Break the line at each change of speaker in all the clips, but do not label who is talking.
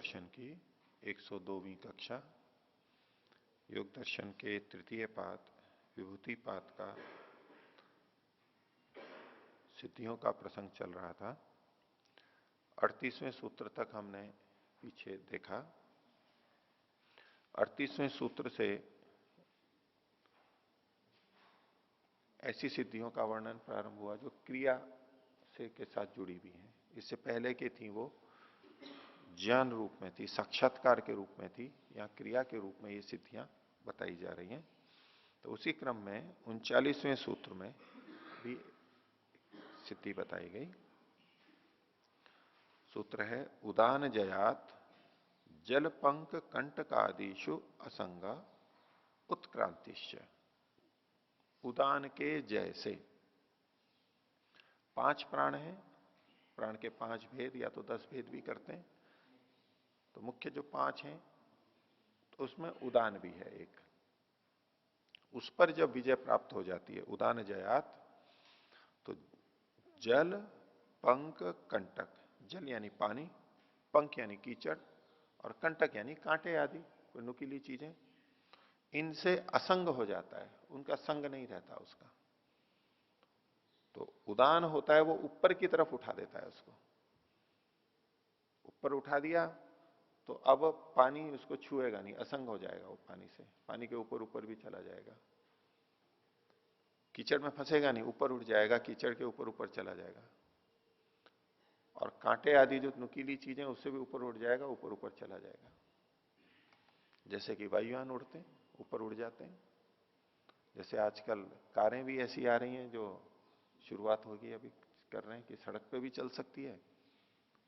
दर्शन की 102वीं कक्षा, योग दर्शन के तृतीय पाद विभूति पाद का सिद्धियों का प्रसंग चल रहा था। 38वें सूत्र तक हमने पीछे देखा। 38वें सूत्र से ऐसी सिद्धियों का वर्णन प्रारंभ हुआ जो क्रिया से के साथ जुड़ी हुई हैं। इससे पहले की थी वो ज्ञान रूप में थी, साक्षात्कार के रूप में थी, या क्रिया के रूप में ये सिद्धियां बताई जा रही हैं। तो उसी क्रम में 39वें सूत्र में भी सिद्धि बताई गई। सूत्र है उदान जयात जलपंक कंटकादिषु असंगा उत्क्रांतिश्च। उदान के जैसे 5 प्राण हैं, प्राण के 5 भेद या तो 10 भेद भी करते हैं। तो मुख्य जो 5 हैं तो उसमें उदान भी है एक। उस पर जब विजय प्राप्त हो जाती है उदान जयात, तो जल पंक कंटक, जल यानी पानी, पंख यानी कीचड़, और कंटक यानी कांटे आदि कोई नुकीली चीजें, इनसे असंग हो जाता है, उनका संग नहीं रहता उसका। तो उदान होता है वो ऊपर की तरफ उठा देता है उसको। ऊपर उठा दिया तो अब पानी उसको छुएगा नहीं, असंग हो जाएगा वो पानी से, पानी के ऊपर ऊपर भी चला जाएगा। कीचड़ में फंसेगा नहीं, ऊपर उठ जाएगा, कीचड़ के ऊपर ऊपर चला जाएगा। और कांटे आदि जो नुकीली चीजें उससे भी ऊपर उठ जाएगा, ऊपर ऊपर चला जाएगा। जैसे कि वायुयान उड़ते हैं, ऊपर उड़ जाते हैं। जैसे आजकल कारें भी ऐसी आ रही हैं जो शुरुआत होगी अभी कर रहे हैं कि सड़क पे भी चल सकती है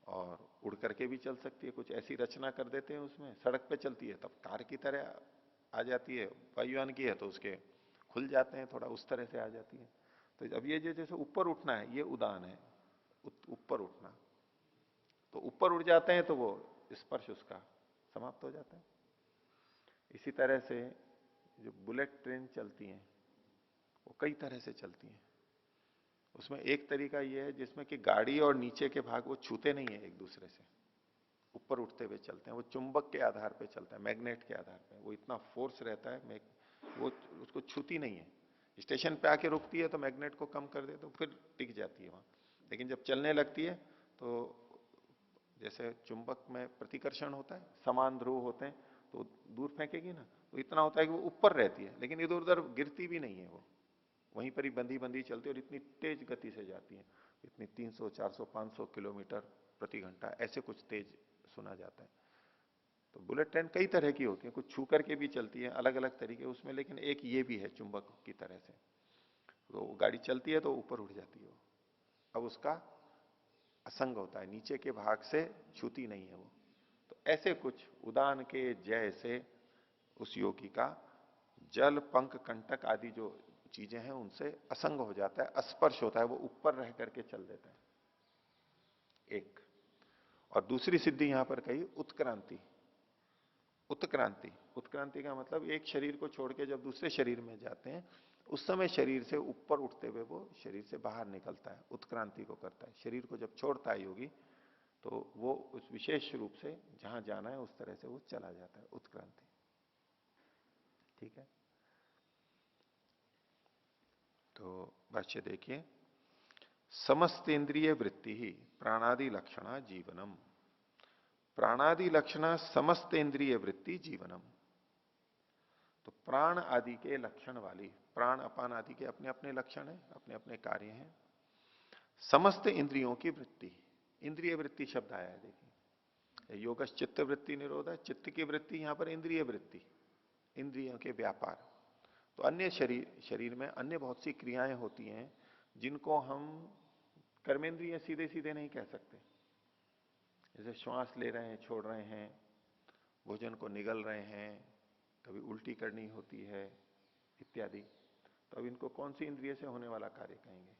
और उड़ करके भी चल सकती है। कुछ ऐसी रचना कर देते हैं उसमें, सड़क पे चलती है तब कार की तरह आ जाती है, वायुयान की है तो उसके खुल जाते हैं, थोड़ा उस तरह से आ जाती है। तो अब ये जो जैसे ऊपर उठना है ये उदान है, ऊपर उठना। तो ऊपर उड़ जाते हैं तो वो स्पर्श उसका समाप्त हो जाता है। इसी तरह से जो बुलेट ट्रेन चलती हैं वो कई तरह से चलती हैं। उसमें एक तरीका ये है जिसमें कि गाड़ी और नीचे के भाग वो छूते नहीं है एक दूसरे से, ऊपर उठते हुए चलते हैं। वो चुंबक के आधार पे चलता है, मैग्नेट के आधार पे, वो इतना फोर्स रहता है, वो उसको छूती नहीं है। स्टेशन पे आके रुकती है तो मैग्नेट को कम कर दे तो फिर टिक जाती है वहां। लेकिन जब चलने लगती है तो जैसे चुंबक में प्रतिकर्षण होता है, समान ध्रुव होते हैं, तो दूर फेंकेगी ना, तो इतना होता है कि वो ऊपर रहती है लेकिन इधर उधर गिरती भी नहीं है, वो वहीं पर ही बंधी बंधी चलती है। और इतनी तेज गति से जाती है, इतनी 300, 400, 500 किलोमीटर प्रति घंटा, ऐसे कुछ तेज सुना जाता है। तो बुलेट ट्रेन कई तरह की होती है, कुछ छू करके भी चलती है, अलग अलग तरीके उसमें, लेकिन एक ये भी है चुंबक की तरह से। तो गाड़ी चलती है तो ऊपर उठ जाती है वो। अब उसका असंग होता है, नीचे के भाग से छूती नहीं है वो। तो ऐसे कुछ उदान के जैसे उस योगी का जल पंख कंटक आदि जो चीजें हैं उनसे असंग हो जाता है, अस्पर्श होता है, वो ऊपर रह करके चल देता है एक। और दूसरी सिद्धि यहां पर कही उत्क्रांति। उत्क्रांति, उत्क्रांति का मतलब एक शरीर को छोड़ के जब दूसरे शरीर में जाते हैं उस समय शरीर से ऊपर उठते हुए वो शरीर से बाहर निकलता है, उत्क्रांति को करता है। शरीर को जब छोड़ता है योगी तो वो उस विशेष रूप से जहां जाना है उस तरह से वो चला जाता है, उत्क्रांति। ठीक है, तो भाष्य देखिए। समस्त इंद्रिय वृत्ति ही प्राणादि लक्षणा जीवनम। प्राणादि लक्षणा समस्त इंद्रिय वृत्ति जीवनम। तो प्राण आदि के लक्षण वाली, प्राण अपान आदि के अपने अपने लक्षण हैं, अपने अपने कार्य हैं। समस्त इंद्रियों की वृत्ति, इंद्रिय वृत्ति शब्द आया है देखिए। योगश चित्त वृत्ति निरोध है, चित्त की वृत्ति, यहां पर इंद्रिय वृत्ति, इंद्रियों के व्यापार। तो अन्य शरीर में अन्य बहुत सी क्रियाएं होती हैं जिनको हम कर्मेंद्रिय सीधे सीधे नहीं कह सकते। जैसे श्वास ले रहे हैं, छोड़ रहे हैं, भोजन को निगल रहे हैं, कभी उल्टी करनी होती है इत्यादि। तो अब इनको कौन सी इंद्रिय से होने वाला कार्य कहेंगे?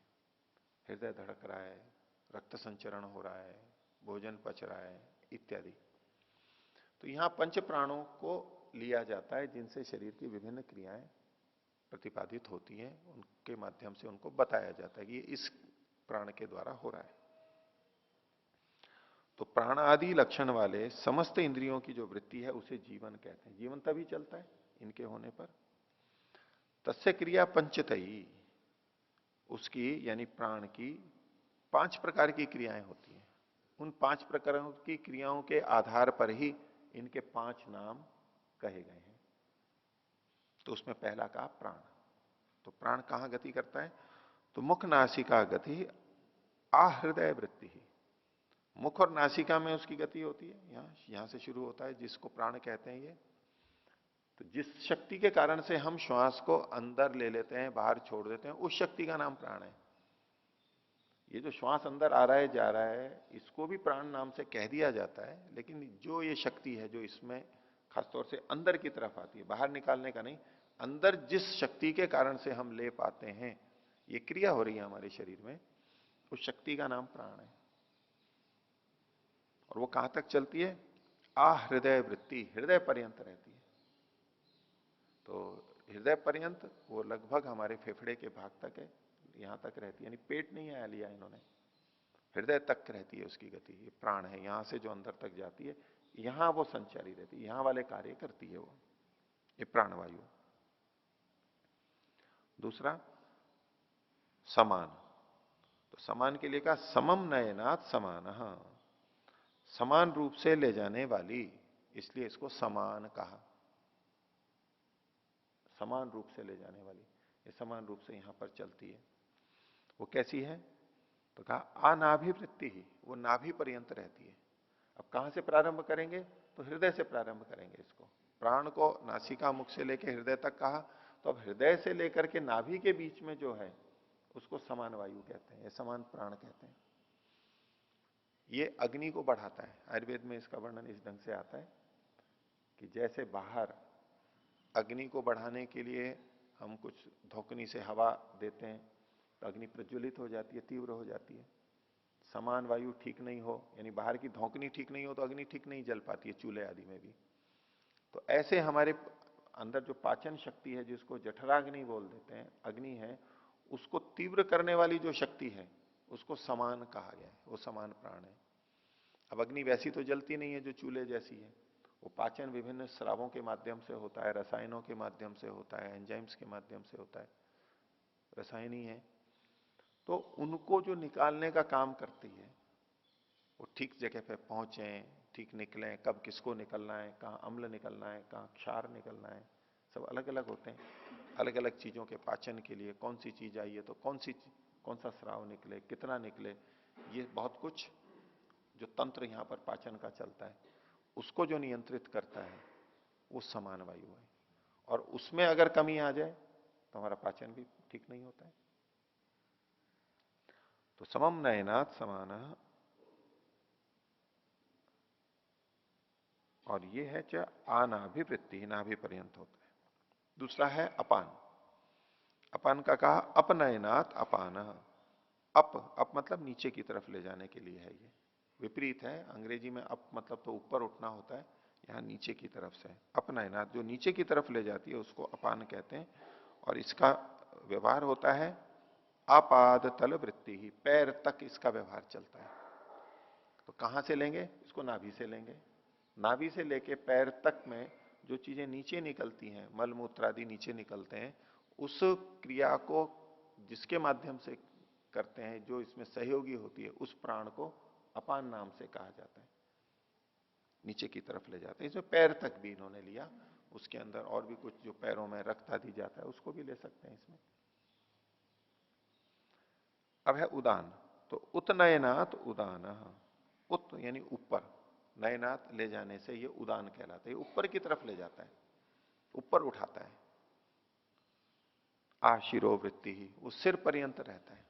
हृदय धड़क रहा है, रक्त संचरण हो रहा है, भोजन पच रहा है इत्यादि। तो यहां पंच प्राणों को लिया जाता है जिनसे शरीर की विभिन्न क्रियाएं प्रतिपादित होती हैं, उनके माध्यम से उनको बताया जाता है कि ये इस प्राण के द्वारा हो रहा है। तो प्राण आदि लक्षण वाले समस्त इंद्रियों की जो वृत्ति है उसे जीवन कहते हैं। जीवन तभी चलता है इनके होने पर। तस्य क्रिया पंचतई, उसकी यानी प्राण की 5 प्रकार की क्रियाएं होती हैं। उन 5 प्रकारों की क्रियाओं के आधार पर ही इनके 5 नाम कहे गए हैं। तो उसमें पहला कहा प्राण। तो प्राण कहां गति करता है? तो मुख नासिका गति आहृदय वृत्ति ही। मुख और नासिका में उसकी गति होती है, यहां से शुरू होता है, जिसको प्राण कहते हैं ये। तो जिस शक्ति के कारण से हम श्वास को अंदर ले लेते हैं, बाहर छोड़ देते हैं, उस शक्ति का नाम प्राण है। ये जो श्वास अंदर आ रहा है जा रहा है, इसको भी प्राण नाम से कह दिया जाता है, लेकिन जो ये शक्ति है जो इसमें खासतौर से अंदर की तरफ आती है, बाहर निकालने का नहीं, अंदर जिस शक्ति के कारण से हम ले पाते हैं, ये क्रिया हो रही है हमारे शरीर में, उस शक्ति का नाम प्राण है। और वो कहां तक चलती है? आहृदय वृत्ति, हृदय पर्यंत रहती है। तो हृदय पर्यंत वो लगभग हमारे फेफड़े के भाग तक है, यहां तक रहती है, यानी पेट नहीं आया लिया इन्होंने, हृदय तक रहती है उसकी गति। ये प्राण है, यहां से जो अंदर तक जाती है, यहां वो संचारी रहती है, यहां वाले कार्य करती है वो, ये प्राणवायु। दूसरा समान। तो समान के लिए कहा समम नयनात् समान, समान रूप से ले जाने वाली, इसलिए इसको समान कहा। समान रूप से ले जाने वाली, ये समान रूप से यहां पर चलती है। वो कैसी है? तो कहा अनाभिवृत्ति ही, वो नाभि पर्यंत रहती है। अब कहां से प्रारंभ करेंगे? तो हृदय से प्रारंभ करेंगे इसको। प्राण को नासिका मुख से लेकर हृदय तक कहा, तो अब हृदय से लेकर के नाभि के बीच में जो है उसको समान वायु कहते हैं, समान प्राण कहते हैं। ये अग्नि को बढ़ाता है। आयुर्वेद में इसका वर्णन इस ढंग से आता है कि जैसे बाहर अग्नि को बढ़ाने के लिए हम कुछ धोकनी से हवा देते हैं तो अग्नि प्रज्वलित हो जाती है, तीव्र हो जाती है। समान वायु ठीक नहीं हो, यानी बाहर की धोकनी ठीक नहीं हो, तो अग्नि ठीक नहीं जल पाती है, चूल्हे आदि में भी। तो ऐसे हमारे अंदर जो पाचन शक्ति है, जिसको जठराग्नि बोल देते हैं, अग्नि है, उसको तीव्र करने वाली जो शक्ति है उसको समान कहा गया है, वो समान प्राण है। अब अग्नि वैसी तो जलती नहीं है जो चूल्हे जैसी है, वो पाचन विभिन्न स्रावों के माध्यम से होता है, रसायनों के माध्यम से होता है, एंजाइम्स के माध्यम से होता है, रसायन ही है। तो उनको जो निकालने का काम करती है, वो ठीक जगह पे पहुंचे, ठीक निकलें, कब किसको निकलना है, कहाँ अम्ल निकलना है, कहाँ क्षार निकलना है, सब अलग अलग होते हैं। अलग अलग चीजों के पाचन के लिए कौन सी चीज आई है तो कौन सा स्राव निकले, कितना निकले, ये बहुत कुछ जो तंत्र यहां पर पाचन का चलता है, उसको जो नियंत्रित करता है वो समान वायु है। और उसमें अगर कमी आ जाए तो हमारा पाचन भी ठीक नहीं होता है। तो समम नयनात् समान, और ये है चाहे अनाभिवृत्ति, नाभि पर्यंत होता है। दूसरा है अपान। अपान का कहा अपनयनात् अपान। अप मतलब नीचे की तरफ ले जाने के लिए है, ये विपरीत है। अंग्रेजी में अप मतलब तो ऊपर उठना होता है, यहां नीचे की तरफ से। अपनयनात् जो नीचे की तरफ ले जाती है उसको अपान कहते हैं। और इसका व्यवहार होता है आपाद तल वृत्ति ही, पैर तक इसका व्यवहार चलता है। तो कहां से लेंगे? इसको नाभि से लेंगे। नाभि से लेके पैर तक में जो चीजें नीचे निकलती हैं, मल मूत्र आदि नीचे निकलते हैं, उस क्रिया को जिसके माध्यम से करते हैं, जो इसमें सहयोगी होती है, उस प्राण को अपान नाम से कहा जाता है। नीचे की तरफ ले जाते हैं। इसमें पैर तक भी इन्होंने लिया, उसके अंदर और भी कुछ जो पैरों में रक्त आदि जाता है उसको भी ले सकते हैं इसमें। अब है उदान। तो उत्नयनात् उदान, उत यानी ऊपर, नयनात् ले जाने से ये उदान कहलाता है, ये ऊपर की तरफ ले जाता है, ऊपर उठाता है। आशिरो वृत्ति ही, वो सिर पर्यंत रहता है।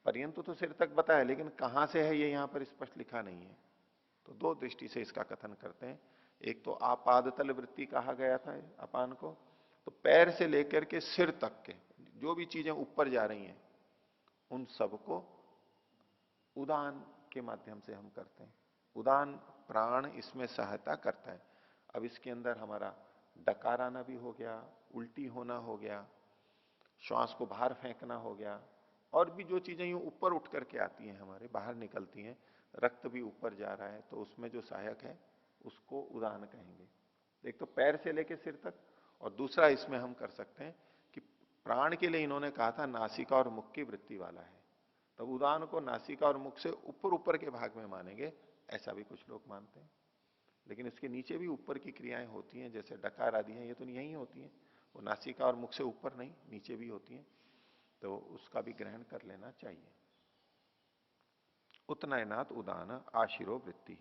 पर्यंत तो सिर तक बताया, लेकिन कहां से है ये यहां पर स्पष्ट लिखा नहीं है। तो दो दृष्टि से इसका कथन करते हैं। एक तो आपादतल वृत्ति कहा गया था अपान को, तो पैर से लेकर के सिर तक के जो भी चीजें ऊपर जा रही हैं उन सबको उदान के माध्यम से हम करते हैं। उदान प्राण इसमें सहायता करता है। अब इसके अंदर हमारा डकार आना भी हो गया, उल्टी होना हो गया, श्वास को बाहर फेंकना हो गया, और भी जो चीजें यूं ऊपर उठ करके आती हैं हमारे बाहर निकलती हैं, रक्त भी ऊपर जा रहा है, तो उसमें जो सहायक है उसको उदान कहेंगे। एक तो पैर से लेके सिर तक, और दूसरा इसमें हम कर सकते हैं कि प्राण के लिए इन्होंने कहा था नासिका और मुख की वृत्ति वाला है, तब उदान को नासिका और मुख से ऊपर ऊपर के भाग में मानेंगे, ऐसा भी कुछ लोग मानते हैं। लेकिन इसके नीचे भी ऊपर की क्रियाएं होती हैं, जैसे डकार आदि हैं, ये तो यही होती हैं, वो नासिका और मुख से ऊपर नहीं, नीचे भी होती हैं, तो उसका भी ग्रहण कर लेना चाहिए। उत्नयनात् उदान आशिरो वृत्ति।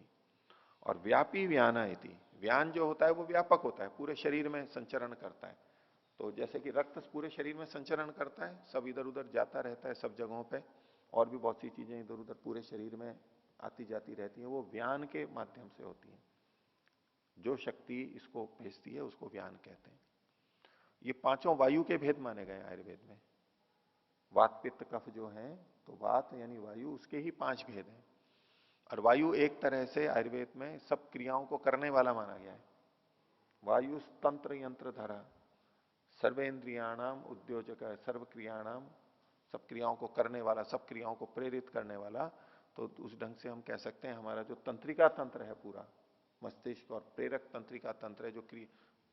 और व्यापी व्याना इति, व्यान जो होता है वो व्यापक होता है, पूरे शरीर में संचरण करता है। तो जैसे कि रक्त पूरे शरीर में संचरण करता है, सब इधर उधर जाता रहता है सब जगहों पे, और भी बहुत सी चीजें इधर उधर पूरे शरीर में आती जाती रहती हैं, वो व्यान के माध्यम से होती हैं। जो शक्ति इसको भेजती है उसको व्यान कहते हैं। ये पांचों वायु के भेद माने गए आयुर्वेद में। वात पित्त कफ जो है, तो वात यानी वायु, उसके ही 5 भेद हैं। और वायु एक तरह से आयुर्वेद में सब क्रियाओं को करने वाला माना गया है। वायु तंत्र यंत्र धरा सर्वेन्द्रियाणाम उद्योजक, सर्व क्रियाणाम, सब क्रियाओं को करने वाला, सब क्रियाओं को प्रेरित करने वाला। तो उस ढंग से हम कह सकते हैं हमारा जो तंत्रिका तंत्र है पूरा, मस्तिष्क और प्रेरक तंत्रिका तंत्र है, जो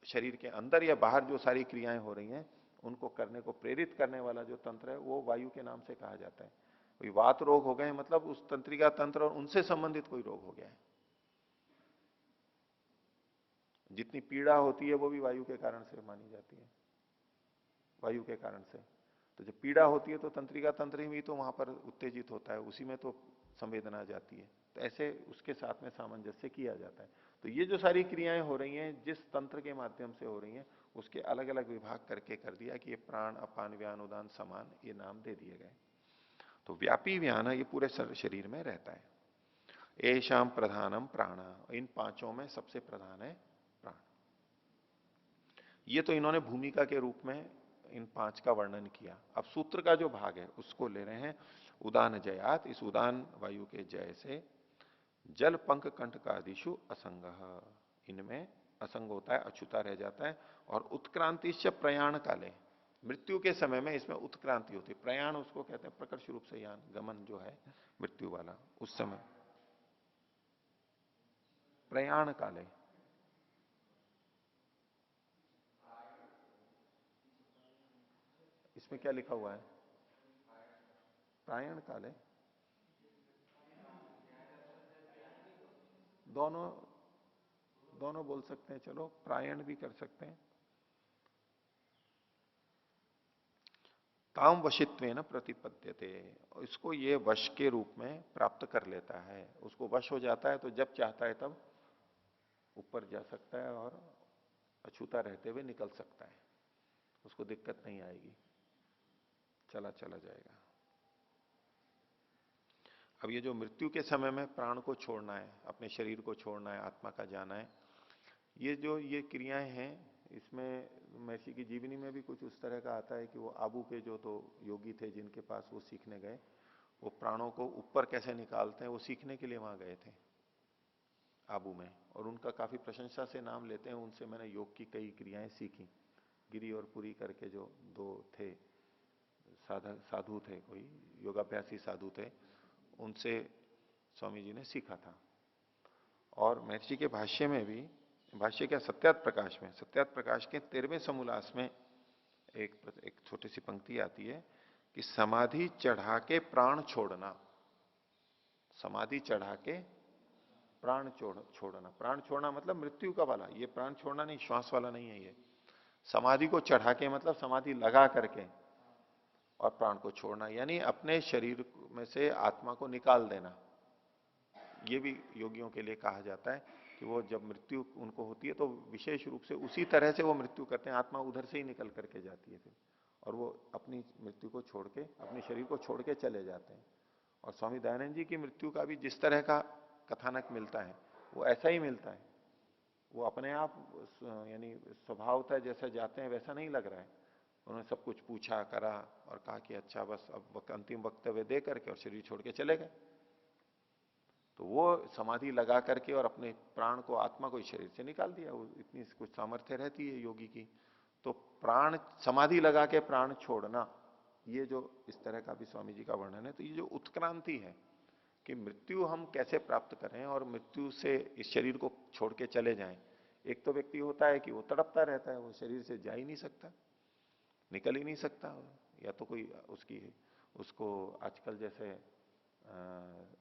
शरीर के अंदर या बाहर जो सारी क्रियाएं हो रही हैं उनको करने को प्रेरित करने वाला जो तंत्र है, वो वायु के नाम से कहा जाता है। कोई वात रोग हो गए मतलब उस तंत्रिका तंत्र और उनसे संबंधित कोई रोग हो गया है। जितनी पीड़ा होती है वो भी वायु के कारण से मानी जाती है, वायु के कारण से। तो जब पीड़ा होती है तो तंत्रिका तंत्र ही तो वहां पर उत्तेजित होता है, उसी में तो संवेदना जाती है। तो ऐसे उसके साथ में सामंजस्य किया जाता है। तो ये जो सारी क्रियाएं हो रही हैं जिस तंत्र के माध्यम से हो रही हैं, उसके अलग अलग विभाग करके कर दिया कि ये प्राण अपान व्यान उदान समान, ये नाम दे दिए गए। तो व्यापी व्यान ये पूरे शरीर में रहता है। एशाम प्रधानम प्राण, इन पांचों में सबसे प्रधान है प्राण। ये तो इन्होंने भूमिका के रूप में इन 5 का वर्णन किया। अब सूत्र का जो भाग है उसको ले रहे हैं। उदान जयात, इस उदान वायु के जय से जल पंख कंठ का आदिशु असंग, इनमें असंग होता है, अछूता रह जाता है। और उत्क्रांति प्रयाण काले, मृत्यु के समय में इसमें उत्क्रांति होती है। प्रयाण उसको कहते हैं प्रकर्ष रूप से यान, गमन जो है मृत्यु वाला, उस समय प्रयाण काले। इसमें क्या लिखा हुआ है? प्रायण काले, दोनों दोनों बोल सकते हैं, चलो प्रायण भी कर सकते हैं। ताम वशित्व न प्रतिपद्यते, इसको ये वश के रूप में प्राप्त कर लेता है, उसको वश हो जाता है, तो जब चाहता है तब ऊपर जा सकता है और अछूता रहते हुए निकल सकता है, उसको दिक्कत नहीं आएगी, चला चला जाएगा। अब ये जो मृत्यु के समय में प्राण को छोड़ना है, अपने शरीर को छोड़ना है, आत्मा का जाना है, ये जो ये क्रियाएं हैं, इसमें महर्षि की जीवनी में भी कुछ उस तरह का आता है कि वो आबू के जो तो योगी थे जिनके पास वो सीखने गए, वो प्राणों को ऊपर कैसे निकालते हैं वो सीखने के लिए वहां गए थे आबू में, और उनका काफी प्रशंसा से नाम लेते हैं। उनसे मैंने योग की कई क्रियाएं सीखी। गिरी और पुरी करके जो दो थे साधु थे, कोई योगाभ्यासी साधु थे, उनसे स्वामी जी ने सीखा था। और महर्षि के भाष्य में भी, भाष्य क्या सत्यात प्रकाश में, सत्यात प्रकाश के 13वें समोल्लास में एक छोटी सी पंक्ति आती है कि समाधि चढ़ा के प्राण छोड़ना, समाधि चढ़ा के प्राण छोड़ना। प्राण छोड़ना मतलब मृत्यु का वाला, ये प्राण छोड़ना नहीं, श्वास वाला नहीं है ये। समाधि को चढ़ा के मतलब समाधि लगा करके और प्राण को छोड़ना, यानी अपने शरीर में से आत्मा को निकाल देना। ये भी योगियों के लिए कहा जाता है कि वो जब मृत्यु उनको होती है तो विशेष रूप से उसी तरह से वो मृत्यु करते हैं, आत्मा उधर से ही निकल करके जाती है फिर, और वो अपनी मृत्यु को छोड़ के, अपने शरीर को छोड़ के चले जाते हैं। और स्वामी दयानंद जी की मृत्यु का भी जिस तरह का कथानक मिलता है वो ऐसा ही मिलता है। वो अपने आप यानी स्वभावतः जैसा जाते हैं वैसा नहीं लग रहा है। उन्होंने सब कुछ पूछा करा और कहा कि अच्छा बस अब अंतिम वक्तव्य दे करके और शरीर छोड़ के चले गए। तो वो समाधि लगा करके और अपने प्राण को, आत्मा को इस शरीर से निकाल दिया। वो इतनी कुछ सामर्थ्य रहती है योगी की। तो प्राण समाधि लगा के प्राण छोड़ना, ये जो इस तरह का भी स्वामी जी का वर्णन है। तो ये जो उत्क्रांति है, कि मृत्यु हम कैसे प्राप्त करें और मृत्यु से इस शरीर को छोड़ के चले जाएं। एक तो व्यक्ति होता है कि वो तड़पता रहता है, वो शरीर से जा ही नहीं सकता, निकल ही नहीं सकता, या तो कोई उसकी उसको आजकल जैसे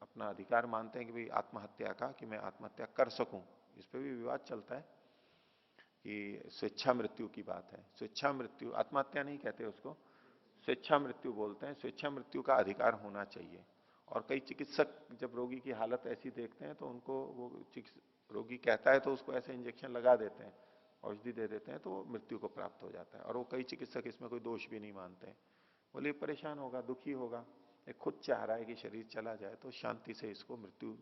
अपना अधिकार मानते हैं कि भाई आत्महत्या का, कि मैं आत्महत्या कर सकूं, इस पे भी विवाद चलता है कि स्वेच्छा मृत्यु की बात है। स्वेच्छा मृत्यु, आत्महत्या नहीं कहते उसको, स्वेच्छा मृत्यु बोलते हैं। स्वेच्छा मृत्यु का अधिकार होना चाहिए। और कई चिकित्सक जब रोगी की हालत ऐसी देखते हैं तो उनको वो रोगी कहता है तो उसको ऐसे इंजेक्शन लगा देते हैं, औषधि दे देते हैं, तो वो मृत्यु को प्राप्त हो जाता है। और वो कई चिकित्सक इसमें कोई दोष भी नहीं मानते हैं। बोले परेशान होगा, दुखी होगा, ये खुद चाह रहा है कि शरीर चला जाए, तो शांति से इसको मृत्यु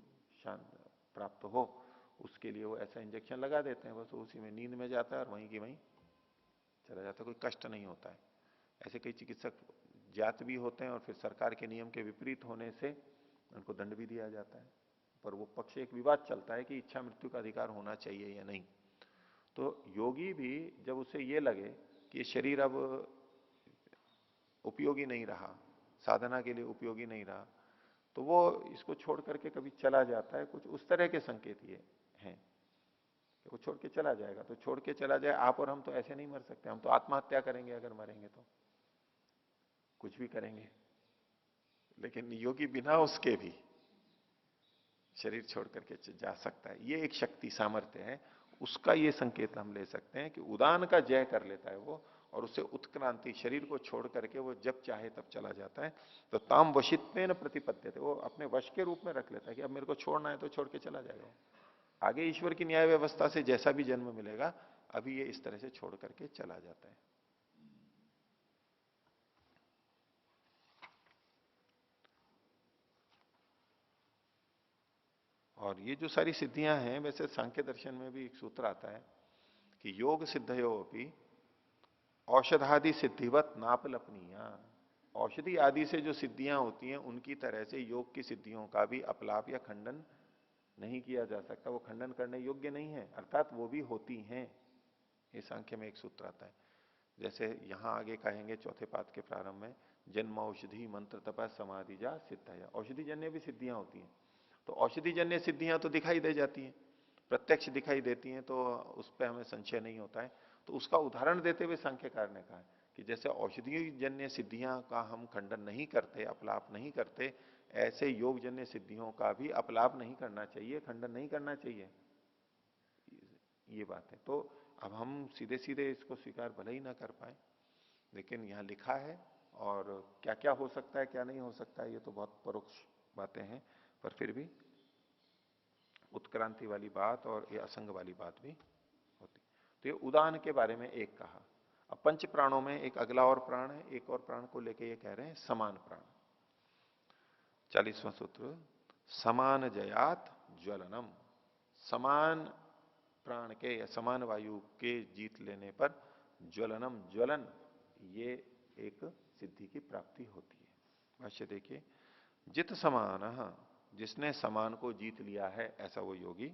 शांत प्राप्त हो, उसके लिए वो ऐसा इंजेक्शन लगा देते हैं, बस उसी में नींद में जाता है और वहीं की वहीं चला जाता है, कोई कष्ट नहीं होता है। ऐसे कई चिकित्सक जात भी होते हैं और फिर सरकार के नियम के विपरीत होने से उनको दंड भी दिया जाता है। पर वो पक्ष एक विवाद चलता है कि इच्छा मृत्यु का अधिकार होना चाहिए या नहीं। तो योगी भी जब उसे ये लगे कि ये शरीर अब उपयोगी नहीं रहा, साधना के लिए उपयोगी नहीं रहा, तो वो इसको छोड़ करके कभी चला जाता है। कुछ उस तरह के संकेत ये हैं कि वो छोड़ के चला जाएगा, तो छोड़ के चला जाए। आप और हम तो ऐसे नहीं मर सकते, हम तो आत्महत्या करेंगे अगर मरेंगे तो, कुछ भी करेंगे। लेकिन योगी बिना उसके भी शरीर छोड़ करके जा सकता है। ये एक शक्ति सामर्थ्य है, उसका ये संकेत हम ले सकते हैं कि उदान का जय कर लेता है वो, और उससे उत्क्रांति, शरीर को छोड़ करके वो जब चाहे तब चला जाता है। तो ताम वशित्वेन प्रतिपद्यते, वो अपने वश के रूप में रख लेता है कि अब मेरे को छोड़ना है तो छोड़ के चला जाएगा। आगे ईश्वर की न्याय व्यवस्था से जैसा भी जन्म मिलेगा, अभी ये इस तरह से छोड़ करके चला जाता है। और ये जो सारी सिद्धियां हैं, वैसे सांख्य दर्शन में भी एक सूत्र आता है कि योग सिद्धयो अपनी औषधादि सिद्धिवत नापलपनीया। औषधि आदि से जो सिद्धियां होती हैं, उनकी तरह से योग की सिद्धियों का भी अपलाप या खंडन नहीं किया जा सकता, वो खंडन करने योग्य नहीं है, अर्थात वो भी होती हैं। ये सांख्य में एक सूत्र आता है। जैसे यहां आगे कहेंगे चौथे पाद के प्रारंभ में, जन्म औषधि मंत्र तपा समाधि जा सिद्ध, औषधि जन्य भी सिद्धियां होती हैं। तो औषधि जन्य सिद्धियां तो दिखाई दे जाती हैं, प्रत्यक्ष दिखाई देती हैं, तो उस पर हमें संशय नहीं होता है। तो उसका उदाहरण देते हुए सांख्यकार ने कहा कि जैसे औषधि जन्य सिद्धियां का हम खंडन नहीं करते, अपलाप नहीं करते, ऐसे योग जन्य सिद्धियों का भी अपलाप नहीं करना चाहिए, खंडन नहीं करना चाहिए। ये बात है। तो अब हम सीधे सीधे इसको स्वीकार भले ही ना कर पाए, लेकिन यहां लिखा है, और क्या क्या हो सकता है क्या नहीं हो सकता है ये तो बहुत परोक्ष बातें हैं, पर फिर भी उत्क्रांति वाली बात और ये असंग वाली बात भी होती। तो ये उदान के बारे में एक कहा। अब पंच प्राणों में एक अगला और प्राण है, एक और प्राण को लेके ये कह रहे हैं समान प्राण। 40वां सूत्र, समान जयात ज्वलनम। समान प्राण के या समान वायु के जीत लेने पर ज्वलनम, ज्वलन, ये एक सिद्धि की प्राप्ति होती है। भाष्य देखिए, जित समान, जिसने समान को जीत लिया है ऐसा वो योगी,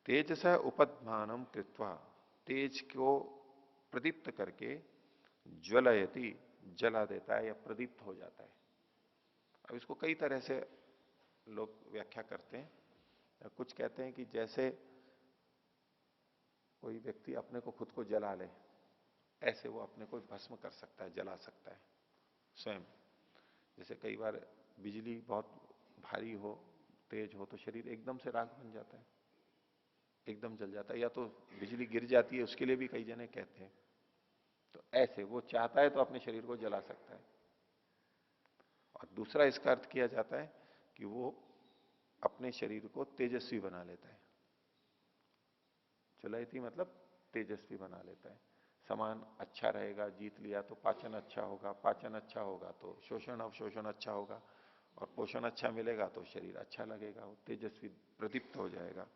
तेज से उपद्मानम कृत्वा, तेज को प्रदीप्त करके, ज्वलयति, जला देता है या प्रदीप्त हो जाता है। अब इसको कई तरह से लोग व्याख्या करते हैं। कुछ कहते हैं कि जैसे कोई व्यक्ति अपने को खुद को जला ले, ऐसे वो अपने को भस्म कर सकता है, जला सकता है स्वयं। जैसे कई बार बिजली बहुत भारी हो, तेज हो, तो शरीर एकदम से राख बन जाता है, एकदम जल जाता है, या तो बिजली गिर जाती है, उसके लिए भी कई जने कहते हैं। तो ऐसे वो चाहता है तो अपने शरीर को जला सकता है। और दूसरा इसका अर्थ किया जाता है कि वो अपने शरीर को तेजस्वी बना लेता है। चलायती मतलब तेजस्वी बना लेता है। समान अच्छा रहेगा, जीत लिया तो पाचन अच्छा होगा, पाचन अच्छा होगा तो शोषण अवशोषण अच्छा होगा, और पोषण अच्छा मिलेगा तो शरीर अच्छा लगेगा, वो तेजस्वी प्रदीप्त हो जाएगा।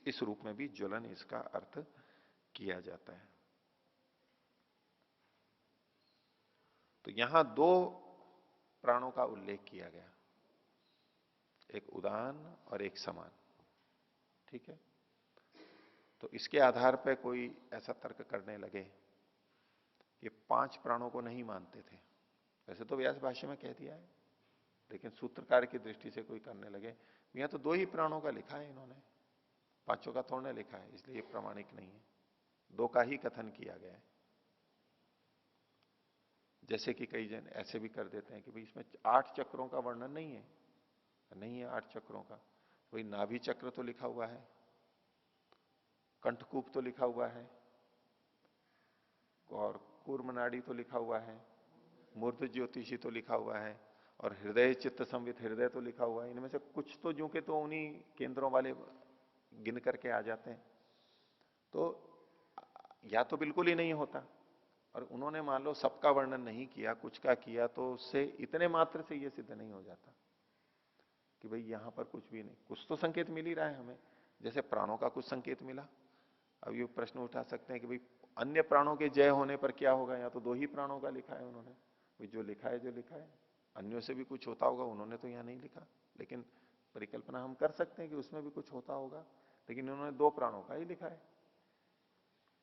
इस रूप में भी ज्वलन इसका अर्थ किया जाता है। तो यहां दो प्राणों का उल्लेख किया गया, एक उदान और एक समान। ठीक है, तो इसके आधार पर कोई ऐसा तर्क करने लगे कि 5 प्राणों को नहीं मानते थे। वैसे तो व्यास भाष्य में कह दिया है, लेकिन सूत्रकार की दृष्टि से कोई करने लगे, यहां तो 2 ही प्राणों का लिखा है इन्होंने, 5 का थोड़ा लिखा है, इसलिए ये प्रामाणिक नहीं है, 2 का ही कथन किया गया है। जैसे कि कई जन ऐसे भी कर देते हैं कि भाई इसमें 8 चक्रों का वर्णन नहीं है, नहीं है 8 चक्रों का, वही नाभि चक्र तो लिखा हुआ है, कंठकूप तो लिखा हुआ है, और कूर्मनाड़ी तो लिखा हुआ है, मूर्ध ज्योतिषी तो लिखा हुआ है, और हृदय चित्त संवित हृदय तो लिखा हुआ है। इनमें से कुछ तो जो के तो उन्हीं केंद्रों वाले गिन करके आ जाते हैं, तो या तो बिल्कुल ही नहीं होता, और उन्होंने मान लो सबका वर्णन नहीं किया, कुछ का किया, तो उससे इतने मात्र से यह सिद्ध नहीं हो जाता कि भाई यहां पर कुछ भी नहीं, कुछ तो संकेत मिल ही रहा है हमें, जैसे प्राणों का कुछ संकेत मिला। अब ये प्रश्न उठा सकते हैं कि भाई अन्य प्राणों के जय होने पर क्या होगा, या तो 2 ही प्राणों का लिखा है उन्होंने, भाई जो लिखा है जो लिखा है, अन्यों से भी कुछ होता होगा, उन्होंने तो यहां नहीं लिखा, लेकिन परिकल्पना हम कर सकते हैं कि उसमें भी कुछ होता होगा, लेकिन उन्होंने 2 प्राणों का ही लिखा है।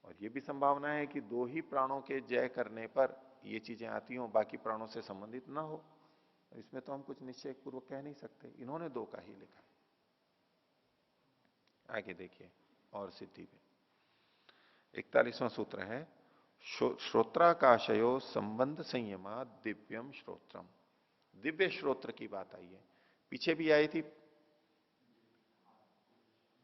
और यह भी संभावना है कि 2 ही प्राणों के जय करने पर ये चीजें आती हो, बाकी प्राणों से संबंधित ना हो, इसमें तो हम कुछ निश्चय पूर्वक कह नहीं सकते, इन्होंने 2 का ही लिखा है। आगे देखिए और सिद्धि में 41वां सूत्र है, श्रोत्राकाशयो संबंध संयमा दिव्यम श्रोत्रम। दिव्य श्रोत्र की बात आई है, पीछे भी आई थी,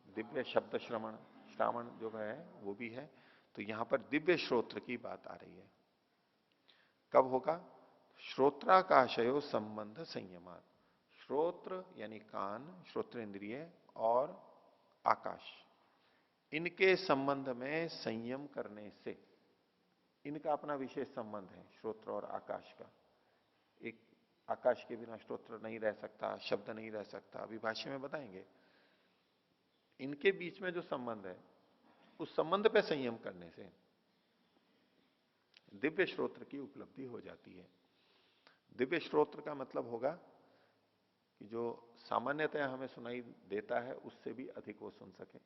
दिव्य शब्द श्रवण श्रावण जो है वो भी है, तो यहां पर दिव्य श्रोत्र की बात आ रही है। कब होगा? श्रोत्राकाशयो संबंध संयमा, श्रोत्र यानी कान, श्रोत्र इंद्रिय और आकाश, इनके संबंध में संयम करने से, इनका अपना विशेष संबंध है श्रोत्र और आकाश का। एक आकाश के बिना श्रोत्र नहीं रह सकता, शब्द नहीं रह सकता, अभी भाष्य में बताएंगे। इनके बीच में जो संबंध है, उस संबंध पे संयम करने से दिव्य श्रोत्र की उपलब्धि हो जाती है। दिव्य श्रोत्र का मतलब होगा कि जो सामान्यतः हमें सुनाई देता है उससे भी अधिक वो सुन सके,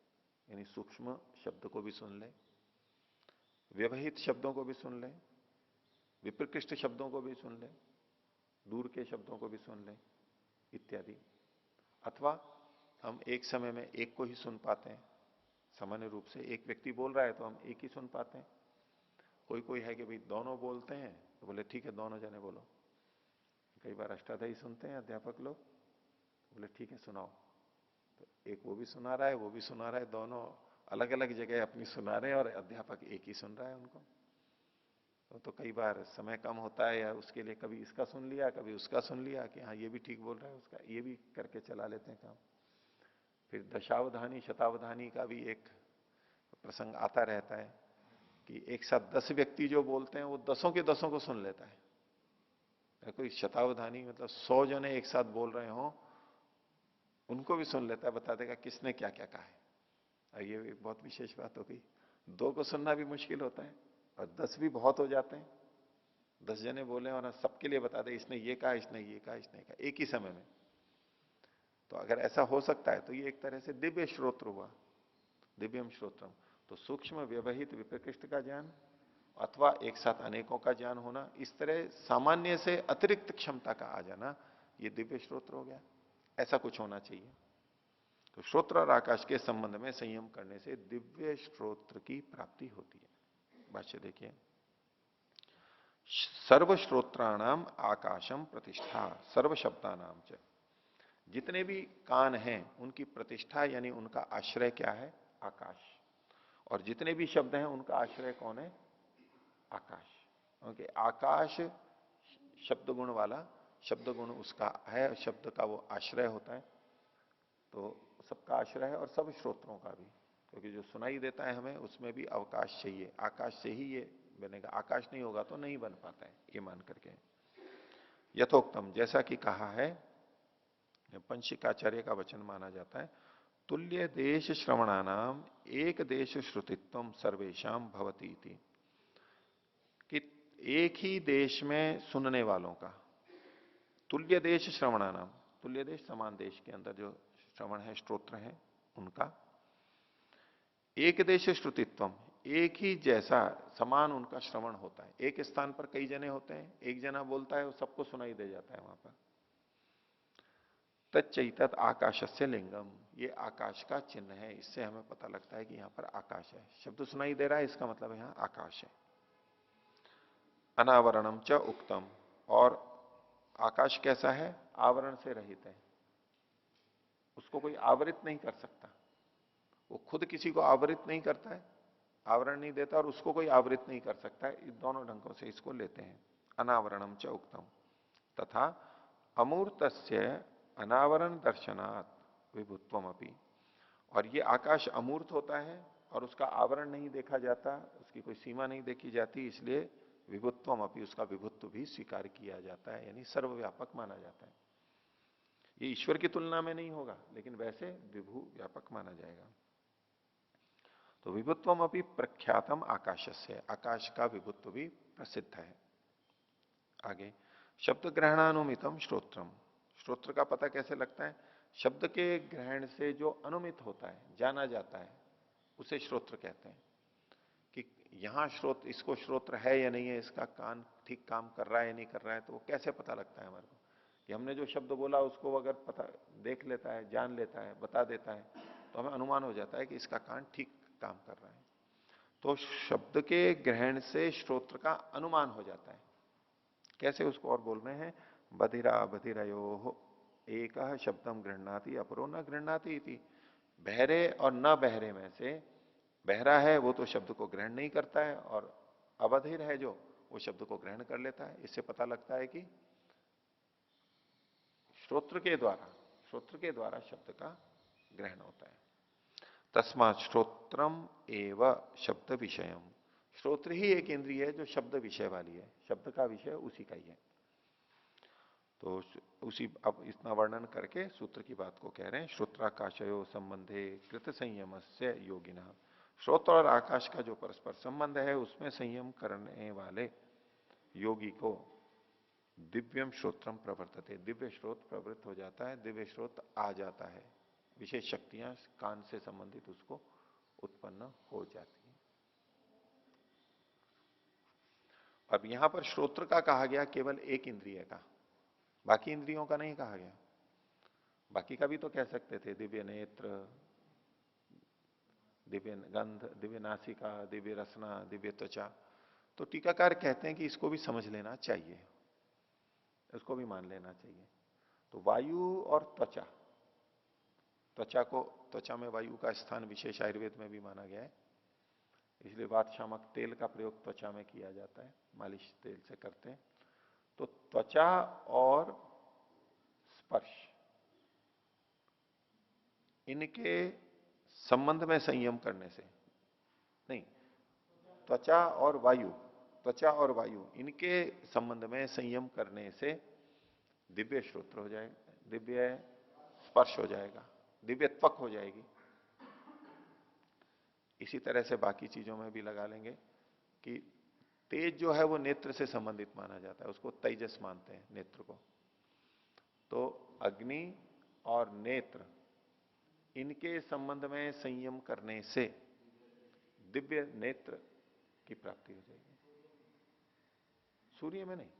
यानी सूक्ष्म शब्द को भी सुन ले, व्यवहित शब्दों को भी सुन ले, विप्रकृष्ट शब्दों को भी सुन ले, दूर के शब्दों को भी सुन ले इत्यादि। अथवा हम एक समय में एक को ही सुन पाते हैं, सामान्य रूप से एक व्यक्ति बोल रहा है तो हम एक ही सुन पाते हैं। कोई कोई है कि भाई दोनों बोलते हैं, तो बोले ठीक है दोनों जने बोलो। कई बार अष्टाध्यायी सुनते हैं अध्यापक लोग, बोले ठीक है सुनाओ, तो एक वो भी सुना रहा है, वो भी सुना रहा है, दोनों अलग अलग जगह अपनी सुना रहे हैं, और अध्यापक एक ही सुन रहा है उनको। तो कई बार समय कम होता है, या उसके लिए कभी इसका सुन लिया कभी उसका सुन लिया कि हाँ ये भी ठीक बोल रहा है, उसका ये भी करके चला लेते हैं काम। फिर दशावधानी शतावधानी का भी एक प्रसंग आता रहता है कि एक साथ 10 व्यक्ति जो बोलते हैं वो 10 के 10 को सुन लेता है। कोई शतावधानी मतलब 100 जने एक साथ बोल रहे हो, उनको भी सुन लेता है, बता देगा किसने क्या क्या कहा है। और ये एक बहुत विशेष बात हो गई, 2 को सुनना भी मुश्किल होता है और 10 भी बहुत हो जाते हैं। 10 जने बोले और सबके लिए बता दे इसने ये कहा, इसने ये कहा, इसने कहा, एक ही समय में। तो अगर ऐसा हो सकता है तो ये एक तरह से दिव्य श्रोत्र हुआ, दिव्यम श्रोत्रम। तो सूक्ष्म व्यवहित विप्रकृष्ट का ज्ञान अथवा एक साथ अनेकों का ज्ञान होना, इस तरह सामान्य से अतिरिक्त क्षमता का आ जाना, ये दिव्य श्रोत्र हो गया। ऐसा कुछ होना चाहिए। तो श्रोत्र और आकाश के संबंध में संयम करने से दिव्य श्रोत्र की प्राप्ति होती है। भाष्य देखिए, सर्व श्रोत्राणाम आकाशम प्रतिष्ठा सर्व शब्दानाम च। जितने भी कान हैं उनकी प्रतिष्ठा यानी उनका आश्रय क्या है? आकाश। और जितने भी शब्द हैं उनका आश्रय कौन है? आकाश। क्योंकि आकाश शब्द गुण वाला, शब्द गुण उसका है, शब्द का वो आश्रय होता है, तो सबका आश्रय है, और सब श्रोत्रों का भी, क्योंकि जो सुनाई देता है हमें उसमें भी अवकाश चाहिए, आकाश से ही ये बनेगा, आकाश नहीं होगा तो नहीं बन पाता है, ये मान करके। यथोक्तम, जैसा कि कहा है, पंचिकाचार्य का वचन माना जाता है, तुल्य देश श्रवणानाम एक देश श्रुतित्व सर्वेशम भवती थी, कि एक ही देश में सुनने वालों का, तुल्य देश श्रवणानाम, तुल्य देश समान देश के अंदर जो श्रवण है, श्रोत्र है उनका, एक देश श्रुतित्व, एक ही जैसा समान उनका श्रवण होता है। एक स्थान पर कई जने होते हैं, एक जना बोलता है वो सबको सुनाई दे जाता है वहां पर, तच्चैतत आकाशस्य लिंगम, ये आकाश का चिन्ह है। इससे हमें पता लगता है कि यहां पर आकाश है। शब्द सुनाई दे रहा है, इसका मतलब यहां आकाश है। अनावरणम च उक्तम, और आकाश कैसा है? आवरण से रहित है, उसको कोई आवृत नहीं कर सकता। वो खुद किसी को आवृत नहीं करता है, आवरण नहीं देता, और उसको कोई आवृत नहीं कर सकता है। इन दोनों ढंगों से इसको लेते हैं। अनावरणम च उक्तम तथा अमूर्तस्य अनावरण दर्शनात् विभुत्वम अपि, और ये आकाश अमूर्त होता है और उसका आवरण नहीं देखा जाता, उसकी कोई सीमा नहीं देखी जाती, इसलिए विभुत्वम अपि, उसका विभुत्व भी स्वीकार किया जाता है, यानी सर्वव्यापक माना जाता है। ये ईश्वर की तुलना में नहीं होगा, लेकिन वैसे विभु व्यापक माना जाएगा। तो विभुत्वम अपि प्रख्यातम आकाशस्य, आकाश का विभुत्व भी प्रसिद्ध है। आगे, शब्द ग्रहणानुमितम श्रोत्रम, श्रोत्र का पता कैसे लगता है? शब्द के ग्रहण से जो अनुमित होता है, जाना जाता है, उसे श्रोत्र कहते हैं। कि यहां श्रोत्र, इसको श्रोत्र है या नहीं है, इसका कान ठीक काम कर रहा है या नहीं कर रहा है, तो वो कैसे पता लगता है हमारे को? कि हमने जो शब्द बोला उसको अगर पता देख लेता है, जान लेता है, बता देता है, तो हमें अनुमान हो जाता है कि इसका कान ठीक काम कर रहा है। तो शब्द के ग्रहण से श्रोत्र का अनुमान हो जाता है। कैसे? उसको और बोल रहे हैं, बधिरा बधिरयो एक शब्दम गृहणाति अपरो न गृहणाति इति। बहरे और न बहरे में से बहरा है वो तो शब्द को ग्रहण नहीं करता है, और अबधिर है जो, वो शब्द को ग्रहण कर लेता है। इससे पता लगता है कि श्रोत्र के द्वारा शब्द का ग्रहण होता है। तस्मात् श्रोत्रम एव शब्द विषयम, श्रोत्र ही एक इंद्रिय है जो शब्द विषय वाली है, शब्द का विषय उसी का ही है। तो उसी, अब इतना वर्णन करके सूत्र की बात को कह रहे हैं। श्रोत्राकाशयो संबंधे कृत संयम से योगिना, श्रोत्र और आकाश का जो परस्पर संबंध है उसमें संयम करने वाले योगी को दिव्यम श्रोत्रम प्रवर्तते, दिव्य श्रोत प्रवृत्त हो जाता है, दिव्य श्रोत आ जाता है, विशेष शक्तियां कान से संबंधित उसको उत्पन्न हो जाती है। अब यहां पर श्रोत्र का कहा गया केवल एक इंद्रिय का, बाकी इंद्रियों का नहीं कहा गया। बाकी का भी तो कह सकते थे, दिव्य नेत्र, दिव्य गंध, दिव्य नासिका, दिव्य रसना, दिव्य त्वचा। तो टीकाकार कहते हैं कि इसको भी समझ लेना चाहिए, इसको भी मान लेना चाहिए। तो वायु और त्वचा, त्वचा को, त्वचा में वायु का स्थान विशेष आयुर्वेद में भी माना गया है, इसलिए वात शामक तेल का प्रयोग त्वचा में किया जाता है, मालिश तेल से करते हैं। तो त्वचा और स्पर्श, इनके संबंध में संयम करने से, नहीं, त्वचा और वायु, त्वचा और वायु इनके संबंध में संयम करने से दिव्य श्रोत्र हो जाएगा, दिव्य स्पर्श हो जाएगा, दिव्य त्वक हो जाएगी। इसी तरह से बाकी चीजों में भी लगा लेंगे कि तेज जो है वो नेत्र से संबंधित माना जाता है, उसको तेजस मानते हैं नेत्र को। तो अग्नि और नेत्र, इनके संबंध में संयम करने से दिव्य नेत्र की प्राप्ति हो जाएगी। सूर्य में नहीं,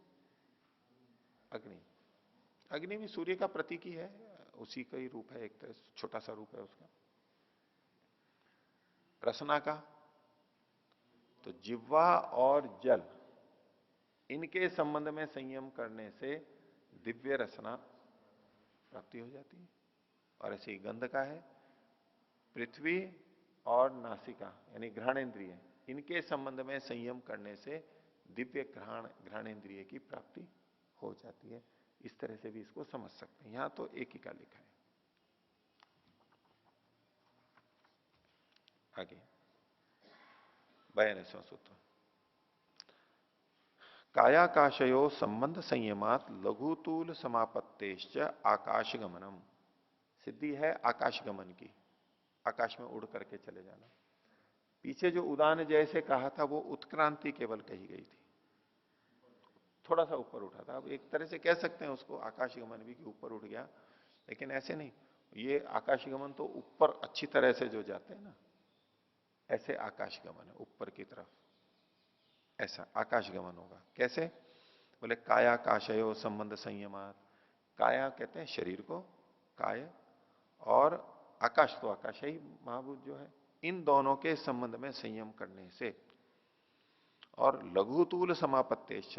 अग्नि, अग्नि भी सूर्य का प्रतीक ही है, उसी का ही रूप है, एक तरह से छोटा सा रूप है उसका। रसना का, तो जिह्वा और जल, इनके संबंध में संयम करने से दिव्य रसना प्राप्ति हो जाती है। और ऐसे ही गंध का है, पृथ्वी और नासिका यानी घ्राणेन्द्रिय, इनके संबंध में संयम करने से दिव्य घ्राणेन्द्रिय की प्राप्ति हो जाती है। इस तरह से भी इसको समझ सकते हैं। यहां तो एक ही का लिखा है। आगे 42वां सूत्र, कायाकाशयो संबंध संयमात लघुतूल समापत्तेश्च आकाश गमनम, सिद्धि है आकाश गमन की, आकाश में उड़ करके चले जाना। पीछे जो उदान जैसे कहा था वो उत्क्रांति केवल कही गई थी, थोड़ा सा ऊपर उठा था। अब एक तरह से कह सकते हैं उसको आकाश गमन भी कि ऊपर उठ गया, लेकिन ऐसे नहीं। ये आकाश गमन तो ऊपर अच्छी तरह से जो जाते हैं ना, ऐसे आकाश गमन है ऊपर की तरफ, ऐसा आकाश गमन होगा। कैसे? बोले काया काशयो संबंध संयमात, काया कहते हैं शरीर को, काय और आकाश, तो आकाश ही महाभूत जो है, इन दोनों के संबंध में संयम करने से, और लघु तूल समापत्तेश्च,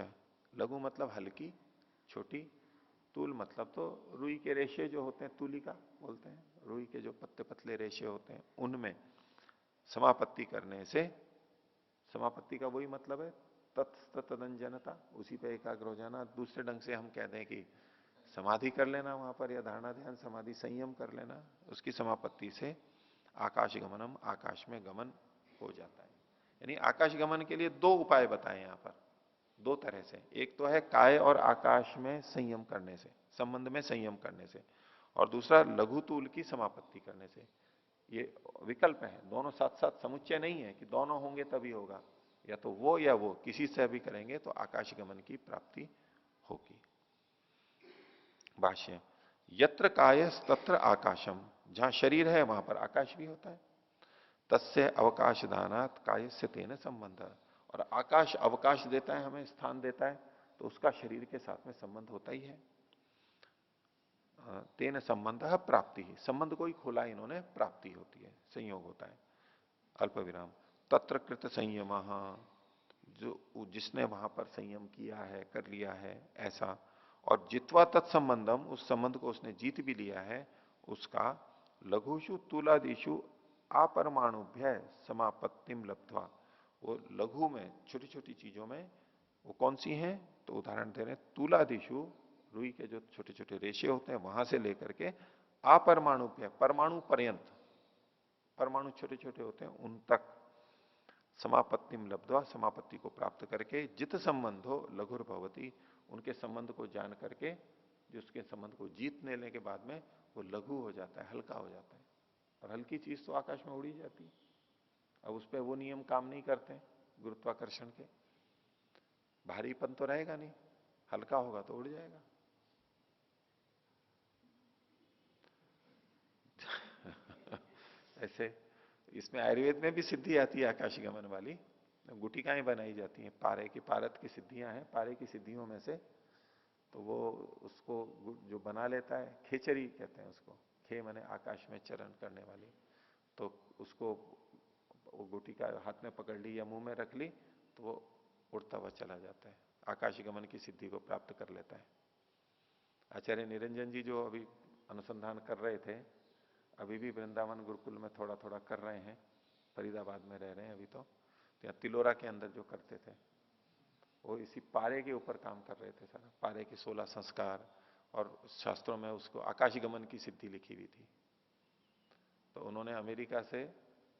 लघु मतलब हल्की छोटी, तूल मतलब तो रुई के रेशे जो होते हैं, तूलिका बोलते हैं, रुई के जो पत्ते पतले रेशे होते हैं उनमें समापत्ति करने से, समापत्ति का वही मतलब है तत्तदंजनता, उसी पे एकाग्र हो जाना। दूसरे ढंग से हम कह दें कि समाधि कर लेना वहां पर, या धारणा ध्यान समाधि संयम कर लेना, उसकी समापत्ति से आकाश गमनम, आकाश में गमन हो जाता है। यानी आकाश गमन के लिए दो उपाय बताए यहां पर, दो तरह से। एक तो है काय और आकाश में संयम करने से, संबंध में संयम करने से, और दूसरा लघु तूल की समापत्ति करने से। ये विकल्प है, दोनों साथ साथ, समुच्चय नहीं है कि दोनों होंगे तभी होगा, या तो वो या वो, किसी से भी करेंगे तो आकाश गमन की प्राप्ति होगी। भाष्य, यत्र कायस तत्र आकाशम, जहां शरीर है वहां पर आकाश भी होता है। तस्य अवकाश दानात कायस्य तेन संबंध, और आकाश अवकाश देता है, हमें स्थान देता है, तो उसका शरीर के साथ में संबंध होता ही है। तेन संबंध प्राप्ति ही, संबंध को ही खोला इन्होंने, प्राप्ति होती है, संयोग होता है। अल्प विराम, तत्र कृत संयम, जो जिसने वहां पर संयम किया है, कर लिया है ऐसा, और जित्वा तत्संबंधम, उस संबंध को उसने जीत भी लिया है, उसका लघुषु तुलादिशु अपरमाणुभ्य समापत्तिम लब्ध्वा, वो लघु में छोटी छोटी चीजों में, वो कौन सी हैं, तो उदाहरण दे रहे हैं, तुलादिशु, रुई के जो छोटे छोटे रेशे होते हैं वहां से लेकर के अपरमाणुभ्य, परमाणु पर्यंत, परमाणु छोटे छोटे होते हैं उन तक, समापत्तिम लब्ध्वा, समापत्ति को प्राप्त करके, जित संबंधो लघुर भवती, उनके संबंध को जान करके, जिसके संबंध को जीत लेने के बाद में वो लघु हो जाता है, हल्का हो जाता है। और हल्की चीज तो आकाश में उड़ी जाती है। अब उस पर वो नियम काम नहीं करते गुरुत्वाकर्षण के, भारीपन तो रहेगा नहीं, हल्का होगा तो उड़ जाएगा। ऐसे इसमें आयुर्वेद में भी सिद्धि आती है आकाश गमन वाली, गुटिकाएं बनाई जाती हैं, पारे की, पारत की सिद्धियां हैं, पारे की सिद्धियों में से, तो वो उसको जो बना लेता है, खेचरी कहते हैं उसको, खे माने आकाश में चरण करने वाली, तो उसको वो गुटिका हाथ में पकड़ ली या मुंह में रख ली, तो वो उड़ता हुआ चला जाता है, आकाश गमन की सिद्धि को प्राप्त कर लेता है। आचार्य निरंजन जी जो अभी अनुसंधान कर रहे थे, अभी भी वृंदावन गुरुकुल में थोड़ा थोड़ा कर रहे हैं, फरीदाबाद में रह रहे हैं अभी, तो यहाँ तिलोरा के अंदर जो करते थे, वो इसी पारे के ऊपर काम कर रहे थे सारा, पारे के 16 संस्कार, और शास्त्रों में उसको आकाशगमन की सिद्धि लिखी हुई थी। तो उन्होंने अमेरिका से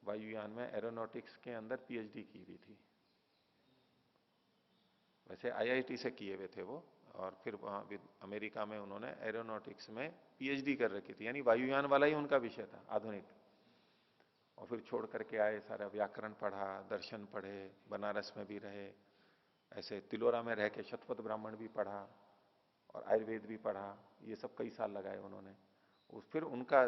वायुयान में एरोनॉटिक्स के अंदर पीएचडी की हुई थी, वैसे आईआईटी से किए हुए थे वो, और फिर वहां अमेरिका में उन्होंने एरोनॉटिक्स में पीएचडी कर रखी थी, यानी वायुयान वाला ही उनका विषय था, आधुनिक। और फिर छोड़ करके आए, सारा व्याकरण पढ़ा, दर्शन पढ़े, बनारस में भी रहे, ऐसे तिलोरा में रह के शतपथ ब्राह्मण भी पढ़ा और आयुर्वेद भी पढ़ा, ये सब कई साल लगाए उन्होंने। फिर उनका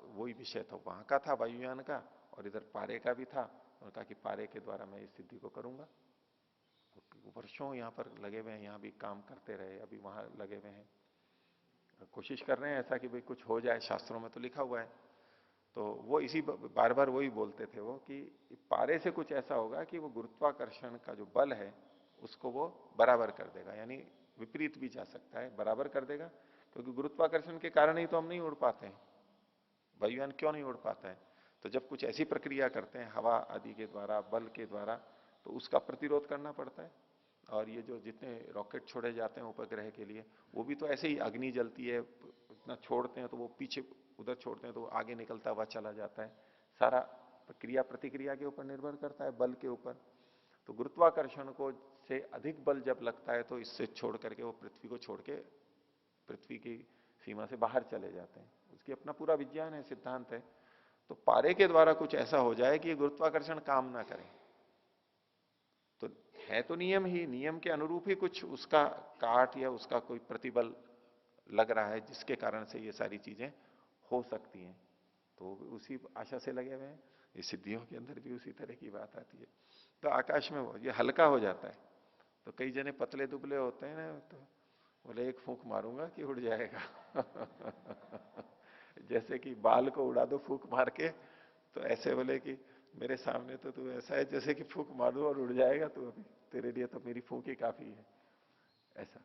वही विषय था, वहां का था वायुयान का, और इधर पारे का भी था। उन्होंने कहा कि पारे के द्वारा मैं इस सिद्धि को करूंगा। वर्षों यहाँ पर लगे हुए हैं, यहाँ भी काम करते रहे, अभी वहां लगे हुए हैं, कोशिश कर रहे हैं ऐसा कि भाई कुछ हो जाए, शास्त्रों में तो लिखा हुआ है। तो वो इसी बार बार वही बोलते थे वो, कि पारे से कुछ ऐसा होगा कि वो गुरुत्वाकर्षण का जो बल है उसको वो बराबर कर देगा, यानी विपरीत भी जा सकता है, बराबर कर देगा, क्योंकि गुरुत्वाकर्षण के कारण ही तो हम नहीं उड़ पाते हैं। वायुयान क्यों नहीं उड़ पाता है? तो जब कुछ ऐसी प्रक्रिया करते हैं हवा आदि के द्वारा, बल के द्वारा, तो उसका प्रतिरोध करना पड़ता है। और ये जो जितने रॉकेट छोड़े जाते हैं उपग्रह के लिए, वो भी तो ऐसे ही, अग्नि जलती है, इतना छोड़ते हैं तो वो पीछे उधर छोड़ते हैं तो वो आगे निकलता हुआ चला जाता है। सारा क्रिया प्रतिक्रिया के ऊपर निर्भर करता है, बल के ऊपर। तो गुरुत्वाकर्षण को से अधिक बल जब लगता है तो इससे छोड़ करके वो पृथ्वी को छोड़ के पृथ्वी की सीमा से बाहर चले जाते हैं। उसकी अपना पूरा विज्ञान है, सिद्धांत है। तो पारे के द्वारा कुछ ऐसा हो जाए कि गुरुत्वाकर्षण काम ना करे, तो है तो नियम ही, नियम के अनुरूप ही कुछ उसका काट या उसका कोई प्रतिबल लग रहा है, जिसके कारण से ये सारी चीजें हो सकती हैं। तो उसी आशा से लगे हुए हैं। ये सिद्धियों के अंदर भी उसी तरह की बात आती है। तो आकाश में ये हल्का हो जाता है। तो कई जने पतले दुबले होते हैं ना, तो बोले एक फूंक मारूंगा कि उड़ जाएगा। जैसे कि बाल को उड़ा दो फूंक मार के, तो ऐसे बोले कि मेरे सामने तो तू ऐसा है जैसे कि फूंक मार दो और उड़ जाएगा तू, अभी तेरे लिए तो मेरी फूंक ही काफी है, ऐसा।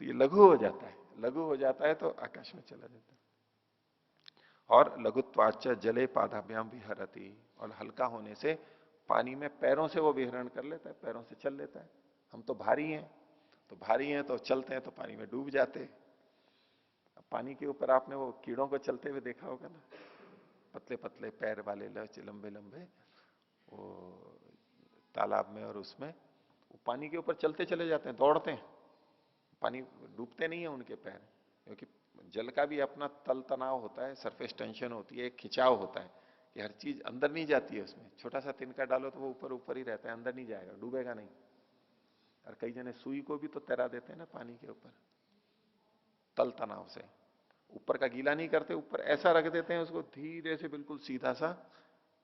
तो ये लघु हो जाता है, लघु हो जाता है तो आकाश में चला जाता है। और लघुत्वाच जले पादाभ्याम विहरति, और हल्का होने से पानी में पैरों से वो विहरण कर लेता है, पैरों से चल लेता है। हम तो भारी हैं, तो भारी हैं तो चलते हैं तो पानी में डूब जाते हैं। अब पानी के ऊपर आपने वो कीड़ों को चलते हुए देखा होगा ना, पतले पतले पैर वाले लंबे लंबे, वो तालाब में और उसमें वो पानी के ऊपर चलते चले जाते हैं, दौड़ते हैं, पानी डूबते नहीं है उनके पैर, क्योंकि जल का भी अपना तल तनाव होता है, सरफेस टेंशन होती है, एक खिंचाव होता है कि हर चीज अंदर नहीं जाती है उसमें। छोटा सा तिनका डालो तो वो ऊपर ऊपर ही रहता है, अंदर नहीं जाएगा, डूबेगा नहीं। और कई जने सुई को भी तो तैरा देते हैं ना पानी के ऊपर, तल तनाव से। ऊपर का गीला नहीं करते, ऊपर ऐसा रख देते हैं उसको धीरे से, बिल्कुल सीधा सा,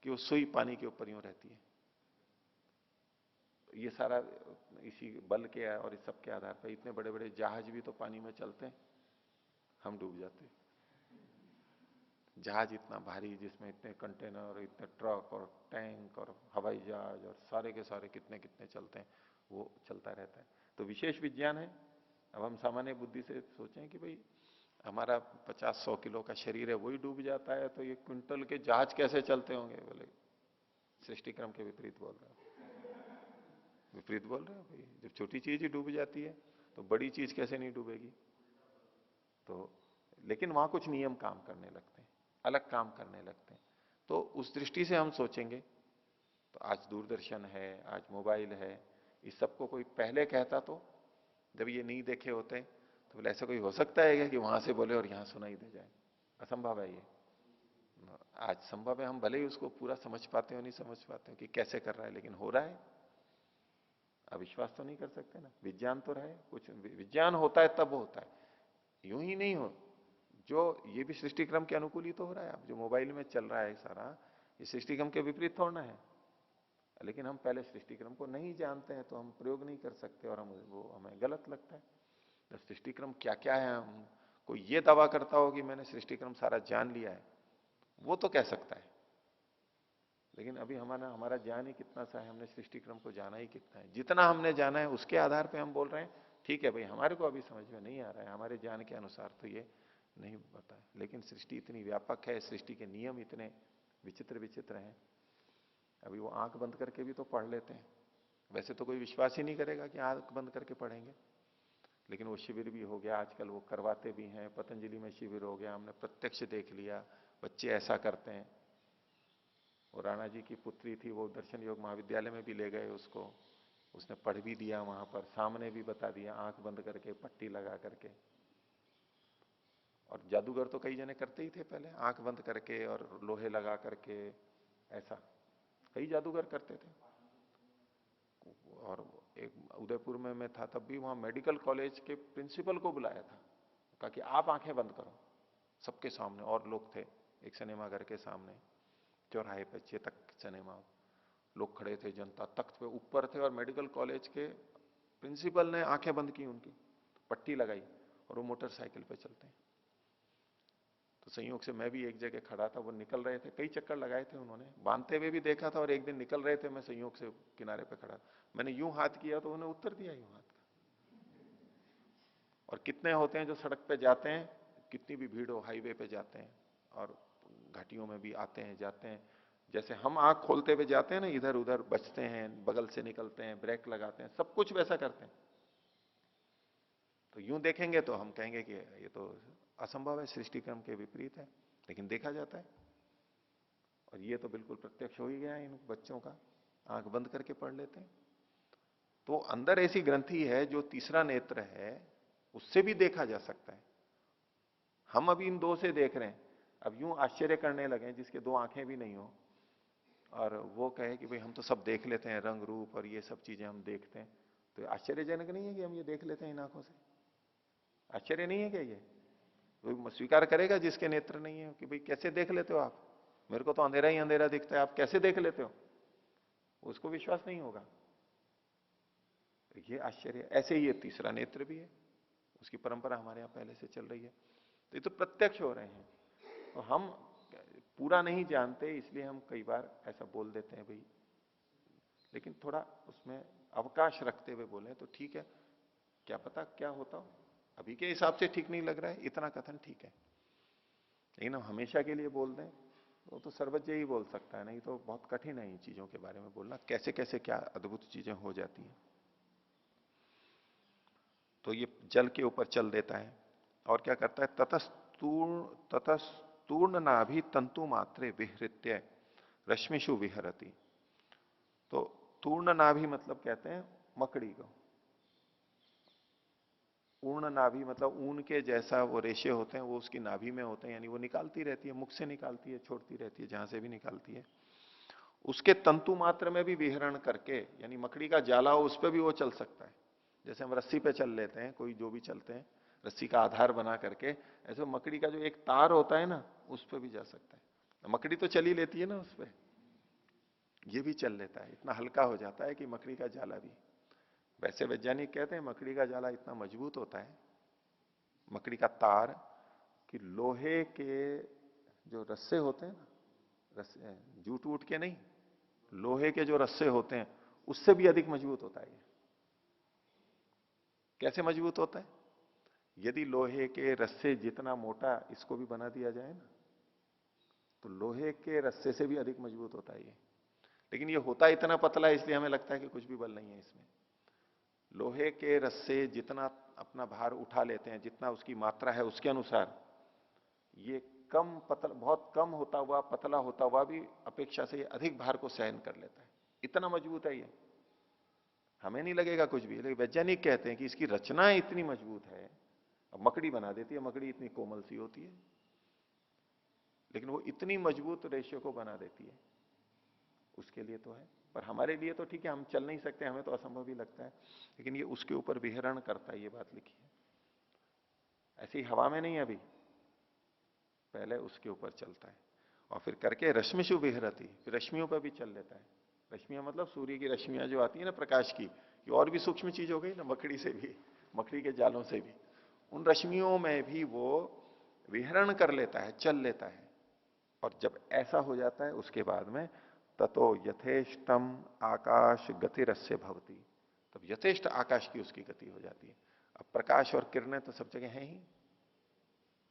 कि वो सुई पानी के ऊपर यूं रहती है। ये सारा इसी बल के और इस सब के आधार पर इतने बड़े बड़े जहाज भी तो पानी में चलते हैं, हम डूब जाते हैं। जहाज इतना भारी, जिसमें इतने कंटेनर, इतने ट्रक और टैंक और हवाई जहाज और सारे के सारे कितने कितने चलते हैं, वो चलता रहता है। तो विशेष विज्ञान है। अब हम सामान्य बुद्धि से सोचें कि भाई हमारा 50-100 किलो का शरीर है, वही डूब जाता है, तो ये क्विंटल के जहाज कैसे चलते होंगे? बोले सृष्टि क्रम के विपरीत बोल रहे हो, विपरीत बोल रहे हो भाई। जब छोटी चीज ही डूब जाती है तो बड़ी चीज कैसे नहीं डूबेगी? तो लेकिन वहां कुछ नियम काम करने लगते हैं, अलग काम करने लगते हैं। तो उस दृष्टि से हम सोचेंगे तो आज दूरदर्शन है, आज मोबाइल है, इस सबको कोई पहले कहता तो, जब ये नहीं देखे होते, तो बोले ऐसा कोई हो सकता है क्या कि वहां से बोले और यहां सुनाई दे जाए? असंभव है ये। आज संभव है, हम भले ही उसको पूरा समझ पाते हो नहीं समझ पाते हो कि कैसे कर रहा है, लेकिन हो रहा है। अविश्वास तो नहीं कर सकते ना, विज्ञान तो रहे, कुछ विज्ञान होता है तब होता है, यूं ही नहीं हो। जो ये भी सृष्टि क्रम के अनुकूल ही तो हो रहा है। अब जो मोबाइल में चल रहा है सारा, ये सृष्टि क्रम के विपरीत थोड़ा है। लेकिन हम पहले सृष्टि क्रम को नहीं जानते हैं तो हम प्रयोग नहीं कर सकते, और हम वो हमें गलत लगता है। तो सृष्टि क्रम क्या क्या है, हम कोई ये दावा करता हो कि मैंने सृष्टि क्रम सारा जान लिया है, वो तो कह सकता है। लेकिन अभी हमारा हमारा ज्ञान ही कितना सा है, हमने सृष्टि क्रम को जाना ही कितना है। जितना हमने जाना है उसके आधार पे हम बोल रहे हैं ठीक है भाई, हमारे को अभी समझ में नहीं आ रहा है, हमारे ज्ञान के अनुसार तो ये नहीं पता है। लेकिन सृष्टि इतनी व्यापक है, सृष्टि के नियम इतने विचित्र विचित्र हैं, अभी वो आंख बंद करके भी तो पढ़ लेते हैं। वैसे तो कोई विश्वास ही नहीं करेगा कि आंख बंद करके पढ़ेंगे, लेकिन वो शिविर भी हो गया आजकल, वो करवाते भी हैं। पतंजलि में शिविर हो गया, हमने प्रत्यक्ष देख लिया, बच्चे ऐसा करते हैं। वो राणा जी की पुत्री थी, वो दर्शन योग महाविद्यालय में भी ले गए उसको, उसने पढ़ भी दिया वहां पर, सामने भी बता दिया आंख बंद करके पट्टी लगा करके। और जादूगर तो कई जने करते ही थे पहले, आंख बंद करके और लोहे लगा करके, ऐसा कई जादूगर करते थे। और एक उदयपुर में मैं था तब भी, वहां मेडिकल कॉलेज के प्रिंसिपल को बुलाया था, कहा कि आप आंखें बंद करो सबके सामने। और लोग थे एक सिनेमा घर के सामने, चौराहे पे चेतक सिनेमा, लोग खड़े थे, जनता तख्त पे ऊपर थे, और मेडिकल कॉलेज के प्रिंसिपल ने आंखें बंद की उनकी, पट्टी लगाई, और वो मोटरसाइकिल पे चलते हैं। तो संयोग से मैं भी एक जगह खड़ा था, वो निकल रहे थे, कई चक्कर लगाए थे उन्होंने, बांधते हुए भी देखा था, और एक दिन निकल रहे थे, मैं संयोग से किनारे पे खड़ा, मैंने यूं हाथ किया तो उन्होंने उत्तर दिया यूं हाथ का। और कितने होते हैं जो सड़क पे जाते हैं, कितनी भी भीड़ हो, हाईवे पे जाते हैं और घाटियों में भी आते हैं जाते हैं, जैसे हम आंख खोलते हुए जाते हैं ना, इधर उधर बचते हैं, बगल से निकलते हैं, ब्रेक लगाते हैं, सब कुछ वैसा करते हैं। तो यूं देखेंगे तो हम कहेंगे कि ये तो असंभव है, सृष्टि क्रम के विपरीत है, लेकिन देखा जाता है। और ये तो बिल्कुल प्रत्यक्ष हो ही गया है इन बच्चों का, आंख बंद करके पढ़ लेते हैं। तो अंदर ऐसी ग्रंथि है जो तीसरा नेत्र है, उससे भी देखा जा सकता है। हम अभी इन दो से देख रहे हैं, अब यूं आश्चर्य करने लगे जिसके दो आंखें भी नहीं हो, और वो कहे कि भाई हम तो सब देख लेते हैं, रंग रूप और ये सब चीजें हम देखते हैं, तो आश्चर्यजनक नहीं है कि हम ये देख लेते हैं इन आंखों से? आश्चर्य नहीं है क्या ये? वो स्वीकार करेगा जिसके नेत्र नहीं है कि भाई कैसे देख लेते हो आप, मेरे को तो अंधेरा ही अंधेरा दिखता है, आप कैसे देख लेते हो? उसको विश्वास नहीं होगा। ये आश्चर्य। ऐसे ही ये तीसरा नेत्र भी है, उसकी परंपरा हमारे यहां पहले से चल रही है। तो ये तो प्रत्यक्ष हो रहे हैं। तो हम पूरा नहीं जानते, इसलिए हम कई बार ऐसा बोल देते हैं भाई, लेकिन थोड़ा उसमें अवकाश रखते हुए बोले तो ठीक है, क्या पता क्या होता हो, अभी के हिसाब से ठीक नहीं लग रहा है, इतना कथन ठीक है। लेकिन हम हमेशा के लिए बोल दें तो सर्वज्ञ ही बोल सकता है, नहीं तो बहुत कठिन है इन चीजों के बारे में बोलना, कैसे कैसे क्या अद्भुत चीजें हो जाती हैं। तो ये जल के ऊपर चल देता है और क्या करता है, ततस्तूर्ण नाभि तंतु मात्रे विहृत्य रश्मिषु विहरती। तो तूर्ण नाभि मतलब कहते हैं मकड़ी को, पूर्ण नाभि मतलब ऊन के जैसा वो रेशे होते हैं, वो उसकी नाभि में होते हैं, यानी वो निकालती रहती है, मुख से निकालती है, छोड़ती रहती है, जहां से भी निकालती है। उसके तंतु मात्र में भी विहरण करके, यानी मकड़ी का जाला हो उस पर भी वो चल सकता है। जैसे हम रस्सी पे चल लेते हैं, कोई जो भी चलते हैं रस्सी का आधार बना करके, ऐसे मकड़ी का जो एक तार होता है ना, उस पर भी जा सकता है। मकड़ी तो चली लेती है ना उस पर, ये भी चल लेता है, इतना हल्का हो जाता है कि मकड़ी का जाला भी। वैसे वैज्ञानिक कहते हैं मकड़ी का जाला इतना मजबूत होता है, मकड़ी का तार, कि लोहे के जो रस्से होते हैं ना, रस्से जूट वूट के नहीं, लोहे के जो रस्से होते हैं उससे भी अधिक मजबूत होता है ये। कैसे मजबूत होता है, यदि लोहे के रस्से जितना मोटा इसको भी बना दिया जाए ना, तो लोहे के रस्से से भी अधिक मजबूत होता है ये। लेकिन ये होता इतना पतला है इसलिए हमें लगता है कि कुछ भी बल नहीं है इसमें। लोहे के रस्से जितना अपना भार उठा लेते हैं, जितना उसकी मात्रा है उसके अनुसार, ये कम पतला, बहुत कम होता हुआ, पतला होता हुआ भी अपेक्षा से अधिक भार को सहन कर लेता है, इतना मजबूत है ये। हमें नहीं लगेगा कुछ भी, लेकिन वैज्ञानिक कहते हैं कि इसकी रचना इतनी मजबूत है। अब मकड़ी बना देती है, मकड़ी इतनी कोमल सी होती है, लेकिन वो इतनी मजबूत रेशे को बना देती है, उसके लिए तो है। पर हमारे लिए तो ठीक है, हम चल नहीं सकते, हमें तो असंभव ही लगता है, लेकिन ये उसके ऊपर विहरण करता है, ये बात लिखी है। ऐसी हवा में नहीं, अभी पहले उसके ऊपर चलता है और फिर करके रश्मिशु विहरती, फिर रश्मियों पर भी चल लेता है। रश्मियां मतलब सूर्य की रश्मियां जो आती है ना प्रकाश की, ये और भी सूक्ष्म चीज हो गई ना, मकड़ी से भी, मकड़ी के जालों से भी, उन रश्मियों में भी वो विहरण कर लेता है, चल लेता है। और जब ऐसा हो जाता है उसके बाद में ततो यथेष्टम आकाश गतिरस्य भवती, तब यथेष्ट आकाश की उसकी गति हो जाती है। अब प्रकाश और किरणें तो सब जगह हैं ही,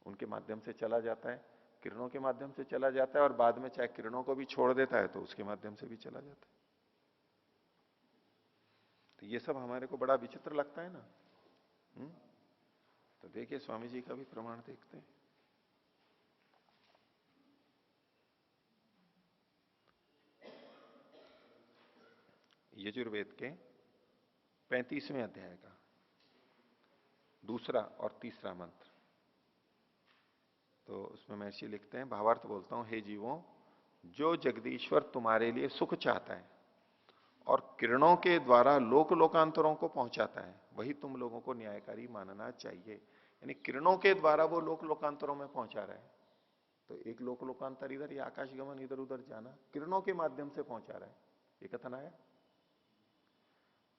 उनके माध्यम से चला जाता है, किरणों के माध्यम से चला जाता है, और बाद में चाहे किरणों को भी छोड़ देता है तो उसके माध्यम से भी चला जाता है। तो ये सब हमारे को बड़ा विचित्र लगता है ना। हुँ? तो देखिए स्वामी जी का भी प्रमाण देखते हैं। यजुर्वेद के 35वें अध्याय का दूसरा और तीसरा मंत्र। तो उसमें महर्षि लिखते हैं, भावार्थ बोलता हूं, हे जीवों, जो जगदीश्वर तुम्हारे लिए सुख चाहता है और किरणों के द्वारा लोक लोकांतरों को पहुंचाता है, वही तुम लोगों को न्यायकारी मानना चाहिए। यानी किरणों के द्वारा वो लोक लोकांतरों में पहुंचा रहा है। तो एक लोक लोकांतर इधर, या आकाश गमन इधर उधर जाना, किरणों के माध्यम से पहुंचा रहा है, ये कथन आया।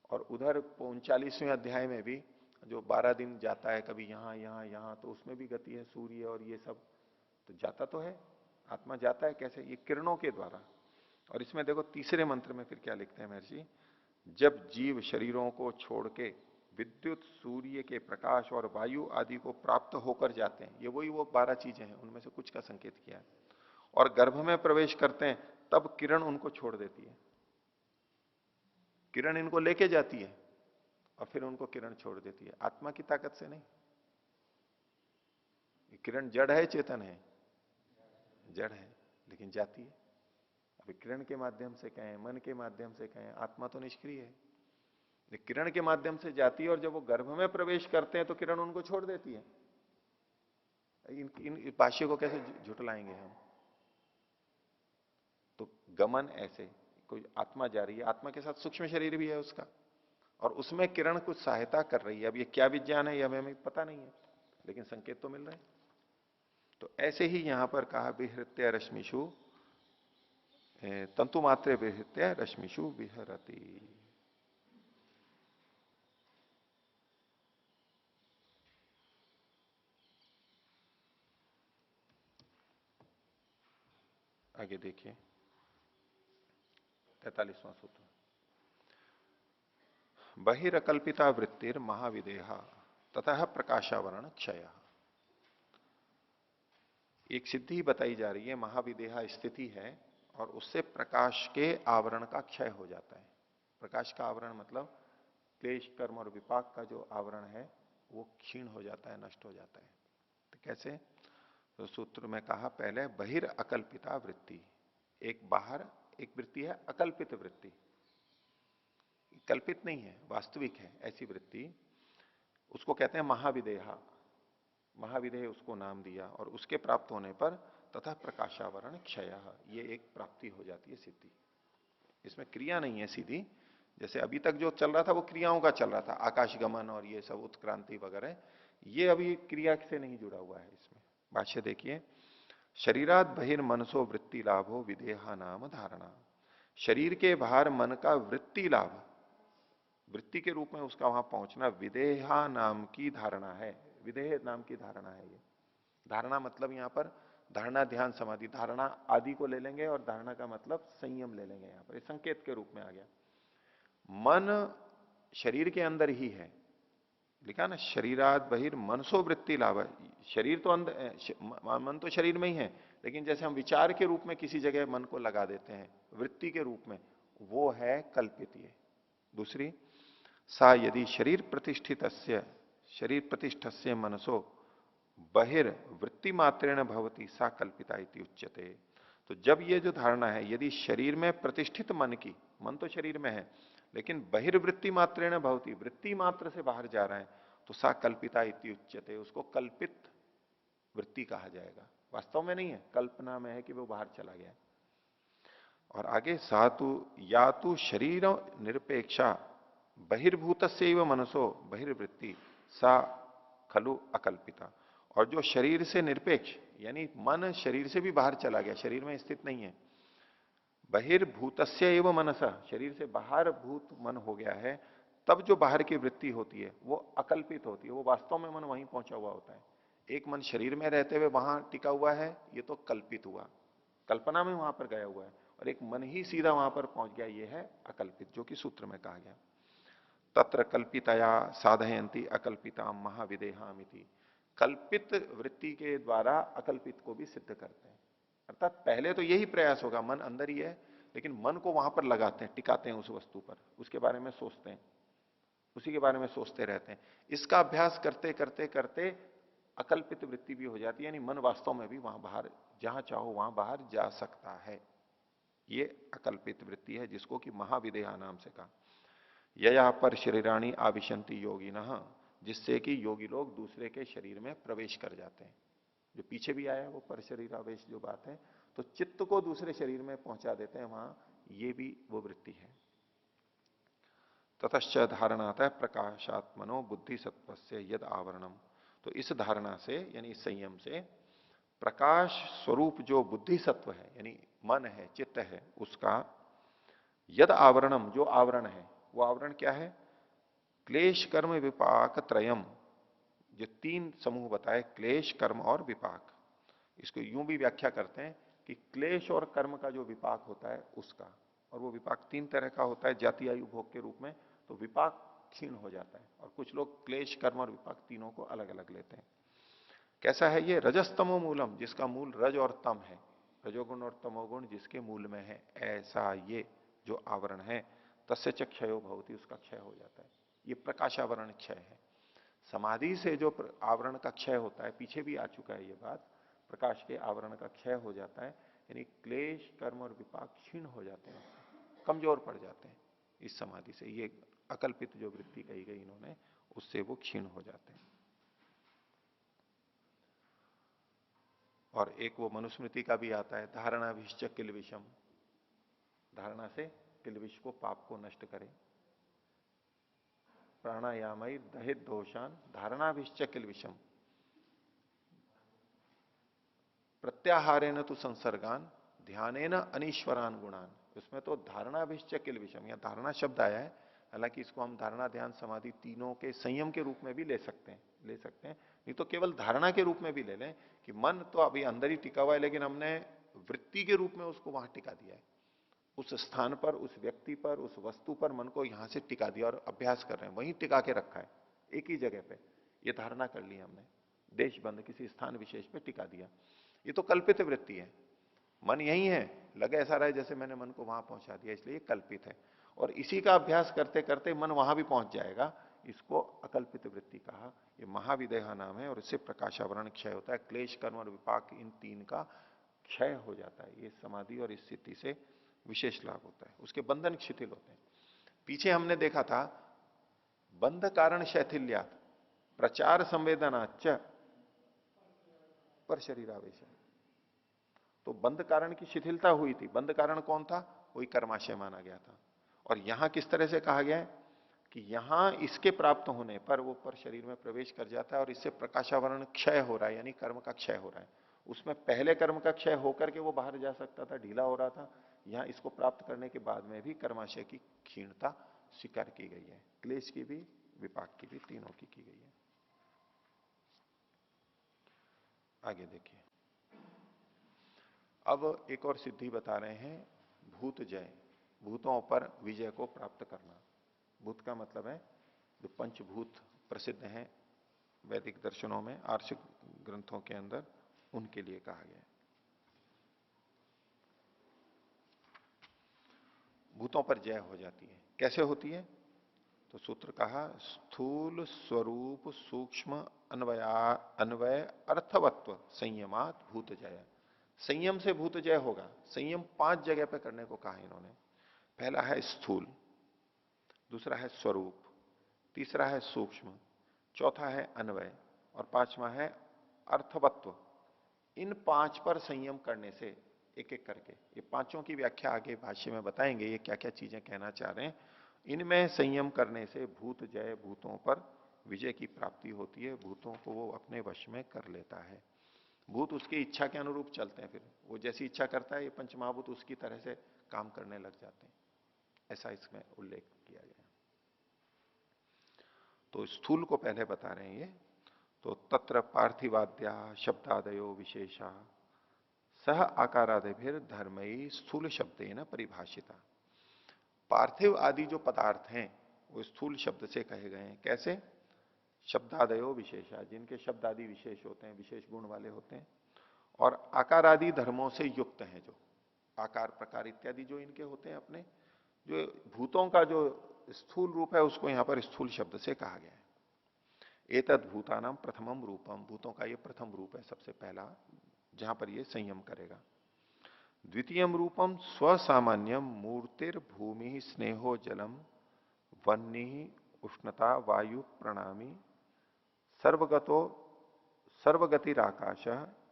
और उधर 39वें अध्याय में भी जो 12 दिन जाता है, कभी यहां यहां यहां, तो उसमें भी गति है, सूर्य और ये सब तो जाता तो है, आत्मा जाता है कैसे, ये किरणों के द्वारा। और इसमें देखो तीसरे मंत्र में फिर क्या लिखते हैं महर्षि, जब जीव शरीरों को छोड़ के विद्युत, सूर्य के प्रकाश और वायु आदि को प्राप्त होकर जाते हैं, ये वही वो 12 चीजें हैं, उनमें से कुछ का संकेत किया है, और गर्भ में प्रवेश करते हैं, तब किरण उनको छोड़ देती है, किरण इनको लेके जाती है और फिर उनको किरण छोड़ देती है, आत्मा की ताकत से नहीं। किरण जड़ है चेतन है, जड़ है लेकिन जाती है। अभी किरण के माध्यम से कहें, मन के माध्यम से कहें, आत्मा तो निष्क्रिय है, किरण के माध्यम से जाती है, और जब वो गर्भ में प्रवेश करते हैं तो किरण उनको छोड़ देती है। इन भाष्य को कैसे झुटलाएंगे हम। तो गमन ऐसे, कोई आत्मा जा रही है, आत्मा के साथ सूक्ष्म शरीर भी है उसका, और उसमें किरण कुछ सहायता कर रही है। अब ये क्या विज्ञान है, ये हमें पता नहीं है, लेकिन संकेत तो मिल रहे हैं। तो ऐसे ही यहां पर कहा, विहृत्य रश्मिषु तंतु मात्रे विहृत्य रश्मिषु विहरती। आगे देखिए 43वां सूत्र। बहिरकल्पिता वृत्तिर महाविदेहा ततः प्रकाशावरण क्षय। एक सिद्धि बताई जा रही है, महाविदेहा स्थिति है और उससे प्रकाश के आवरण का क्षय हो जाता है। प्रकाश का आवरण मतलब क्लेश कर्म और विपाक का जो आवरण है वो क्षीण हो जाता है, नष्ट हो जाता है। तो कैसे? तो सूत्र में कहा पहले बहिर अकल्पिता वृत्ति, एक बाहर एक वृत्ति है अकल्पित वृत्ति, कल्पित नहीं है, वास्तविक है ऐसी वृत्ति, उसको कहते हैं महाविदेहा। महाविदेह उसको नाम दिया और उसके प्राप्त होने पर तथा प्रकाशावरण क्षय, ये एक प्राप्ति हो जाती है सिद्धि। इसमें क्रिया नहीं है सीधी, जैसे अभी तक जो चल रहा था वो क्रियाओं का चल रहा था, आकाशगमन और ये सब उत्क्रांति वगैरह, ये अभी क्रिया से नहीं जुड़ा हुआ है। इसमें भाष्य देखिए, शरीरात बहिर्मनसो वृत्ति लाभो विदेहा नाम धारणा। शरीर के बाहर मन का वृत्ति लाभ, वृत्ति के रूप में उसका वहां पहुंचना विदेहा नाम की धारणा है। विदेह नाम की धारणा है ये। धारणा मतलब यहां पर धारणा ध्यान समाधि, धारणा आदि को ले लेंगे और धारणा का मतलब संयम ले लेंगे। यहां पर संकेत के रूप में आ गया। मन शरीर के अंदर ही है, लिखा ना शरीरात बहिर मनसो वृत्ति लाभ। शरीर तो अंदर, मन तो शरीर में ही है, लेकिन जैसे हम विचार के रूप में किसी जगह मन को लगा देते हैं वृत्ति के रूप में, वो है कल्पित। ये दूसरी, सा यदि शरीर प्रतिष्ठित शरीर प्रतिष्ठस्य मनसो बहिर वृत्ति मात्रेण भवती सा कल्पिता इति उच्यते। तो जब ये जो धारणा है, यदि शरीर में प्रतिष्ठित मन की, मन तो शरीर में है लेकिन बहिर्वृत्ति मात्रेण भवती, वृत्ति मात्र से बाहर जा रहा है, तो सा कल्पिता इति उच्यते, उसको कल्पित वृत्ति कहा जाएगा। वास्तव में नहीं है, कल्पना में है कि वो बाहर चला गया। और आगे सातु या तो शरीर निरपेक्षा बहिर्भूत मनसो बहिर्वृत्ति सा खलु अकल्पिता। और जो शरीर से निरपेक्ष, यानी मन शरीर से भी बाहर चला गया, शरीर में स्थित नहीं है, बहिर्भूतस्य एवं मनसा, शरीर से बाहर भूत मन हो गया है, तब जो बाहर की वृत्ति होती है वो अकल्पित होती है। वो वास्तव में मन वहीं पहुंचा हुआ होता है। एक मन शरीर में रहते हुए वहां टिका हुआ है, ये तो कल्पित हुआ, कल्पना में वहां पर गया हुआ है। और एक मन ही सीधा वहां पर पहुंच गया, ये है अकल्पित, जो कि सूत्र में कहा गया। तत्र कल्पितया साधयंती अकल्पिता महाविदेहामिति। कल्पित वृत्ति के द्वारा अकल्पित को भी सिद्ध करते हैं। अर्थात पहले तो यही प्रयास होगा, मन अंदर ही है लेकिन मन को वहां पर लगाते हैं, टिकाते हैं उस वस्तु पर, उसके बारे में सोचते हैं, उसी के बारे में सोचते रहते हैं। इसका अभ्यास करते करते करते अकल्पित वृत्ति भी हो जाती है, यानी मन वास्तव में भी वहां बाहर, जहां चाहो वहां बाहर जा सकता है। ये अकल्पित वृत्ति है, जिसको कि महाविदेहा नाम से कहा। यया पर शरीराणी आविशंति योगी न, जिससे कि योगी लोग दूसरे के शरीर में प्रवेश कर जाते हैं। जो पीछे भी आया है वो पर शरीर आवेश जो बात है, तो चित्त को दूसरे शरीर में पहुंचा देते हैं वहां, ये भी वो वृत्ति है। ततश्च धारणातः प्रकाशात्मनो बुद्धि सत्वस्य यद आवरणम। तो इस धारणा से, यानी इस संयम से, प्रकाश स्वरूप जो बुद्धि सत्व है, यानी मन है, चित्त है, उसका यद आवरणम, जो आवरण है, वो आवरण क्या है? क्लेश कर्म विपाक त्रयम, जो तीन समूह बताए, क्लेश कर्म और विपाक। इसको यूं भी व्याख्या करते हैं कि क्लेश और कर्म का जो विपाक होता है उसका, और वो विपाक तीन तरह का होता है जाति आयु भोग के रूप में। तो विपाक क्षीण हो जाता है, और कुछ लोग क्लेश कर्म और विपाक तीनों को अलग अलग लेते हैं। कैसा है ये? रजस्तमो मूलम, जिसका मूल रज और तम है, रजोगुण और तमोगुण जिसके मूल में है, ऐसा ये जो आवरण है, तस्य च क्षयो भवति, उसका क्षय हो जाता है। ये प्रकाशावरण क्षय है। समाधि से जो आवरण का क्षय होता है, पीछे भी आ चुका है ये बात, प्रकाश के आवरण का क्षय हो जाता है, यानी क्लेश कर्म और विपाक क्षीण हो जाते हैं, कमजोर पड़ जाते हैं इस समाधि से। ये अकल्पित जो वृत्ति कही गई इन्होंने, उससे वो क्षीण हो जाते हैं। और एक वो मनुस्मृति का भी आता है, धारणा विश्च किल विषम, धारणा से किलविष को, पाप को नष्ट करे। प्राणायामय दहित दोषान धारणा विश्च किल विषम प्रत्याहारेण तो संसर्गान ध्यानेन अनीश्वरान गुणान। उसमें तो धारणा विश्च किल विषम, या धारणा शब्द आया है, हालांकि इसको हम धारणा ध्यान समाधि तीनों के संयम के रूप में भी ले सकते हैं, नहीं तो केवल धारणा के रूप में भी ले लें कि मन तो अभी अंदर ही टिका हुआ है, लेकिन हमने वृत्ति के रूप में उसको वहां टिका दिया है। उस स्थान पर, उस व्यक्ति पर, उस वस्तु पर मन को यहां से टिका दिया और अभ्यास कर रहे हैं, वहीं टिका के रखा है, एक ही जगह पे। ये धारणा कर ली हमने, देश बंद किसी स्थान विशेष पे टिका दिया। ये तो कल्पित वृत्ति है। मन यही है, लगे ऐसा रहे जैसे मैंने मन को वहां पहुंचा दिया, इसलिए ये कल्पित है। और इसी का अभ्यास करते करते मन वहां भी पहुंच जाएगा, इसको अकल्पित वृत्ति कहा। ये महाविदेहा नाम है, और इससे प्रकाशावरण क्षय होता है। क्लेश, कर्म और विपाक, इन तीन का क्षय हो जाता है। ये समाधि और इस स्थिति से विशेष लाभ होता है, उसके बंधन शिथिल होते हैं। पीछे हमने देखा था, बंध कारण शैथिल्यात प्रचार संवेदनाच पर शरीरावेश। तो बंध कारण की शिथिलता हुई थी। बंध कारण कौन था? वही कर्माशय माना गया था। और यहां किस तरह से कहा गया है कि यहां इसके प्राप्त होने पर वो पर शरीर में प्रवेश कर जाता है और इससे प्रकाशावरण क्षय हो रहा है, यानी कर्म का क्षय हो रहा है। उसमें पहले कर्म का क्षय होकर के वो बाहर जा सकता था, ढीला हो रहा था। यहां इसको प्राप्त करने के बाद में भी कर्माशय की क्षीणता स्वीकार की गई है। क्लेश की भी, विपाक की भी, तीनों की गई है। आगे देखिए, अब एक और सिद्धि बता रहे हैं, भूत जय, भूतों पर विजय को प्राप्त करना। भूत का मतलब है जो पंचभूत प्रसिद्ध हैं वैदिक दर्शनों में, आर्षिक ग्रंथों के अंदर, उनके लिए कहा गया है। भूतों पर जय हो जाती है, कैसे होती है? तो सूत्र कहा, स्थूल स्वरूप सूक्ष्म अन्वय अर्थवत्व संयमात भूत जय। संयम से भूत जय होगा। संयम 5 जगह पे करने को कहा इन्होंने। पहला है स्थूल, दूसरा है स्वरूप, तीसरा है सूक्ष्म, चौथा है अन्वय, और 5वां है अर्थवत्व। इन 5 पर संयम करने से, एक एक करके, ये पांचों की व्याख्या आगे भाष्य में बताएंगे, ये क्या क्या चीजें कहना चाह रहे हैं। इनमें संयम करने से भूत जय, भूतों पर विजय की प्राप्ति होती है, भूतों को वो अपने वश में कर लेता है। भूत उसकी इच्छा के अनुरूप चलते हैं, फिर वो जैसी इच्छा करता है, ये पंचमहाभूत उसकी तरह से काम करने लग जाते हैं, ऐसा इसमें उल्लेख किया गया। तो स्थूल को पहले बता रहे हैं ये। तो तत्र पार्थिवाद्या शब्दादयो विशेषा सह आकारादिभिर धर्मई स्थूल शब्देन परिभाषिता। पार्थिव आदि जो पदार्थ हैं वो स्थूल शब्द से कहे गए हैं। कैसे? शब्दादयो विशेषा, जिनके शब्द आदि विशेष होते हैं, विशेष गुण वाले होते हैं, और आकार आदि धर्मों से युक्त हैं, जो आकार प्रकार इत्यादि जो इनके होते हैं अपने, जो भूतों का जो स्थूल रूप है उसको यहां पर स्थूल शब्द से कहा गया है। एतद भूतानाम प्रथमम रूपम, भूतों का ये प्रथम रूप है, सबसे पहला, जहां पर ये संयम करेगा। द्वितीयम रूपम स्वसामान्यम मूर्तिर्भूमि स्नेहो जलम वन्नी उष्णता वायु प्रणामी सर्वगतो सर्वगतिराकाश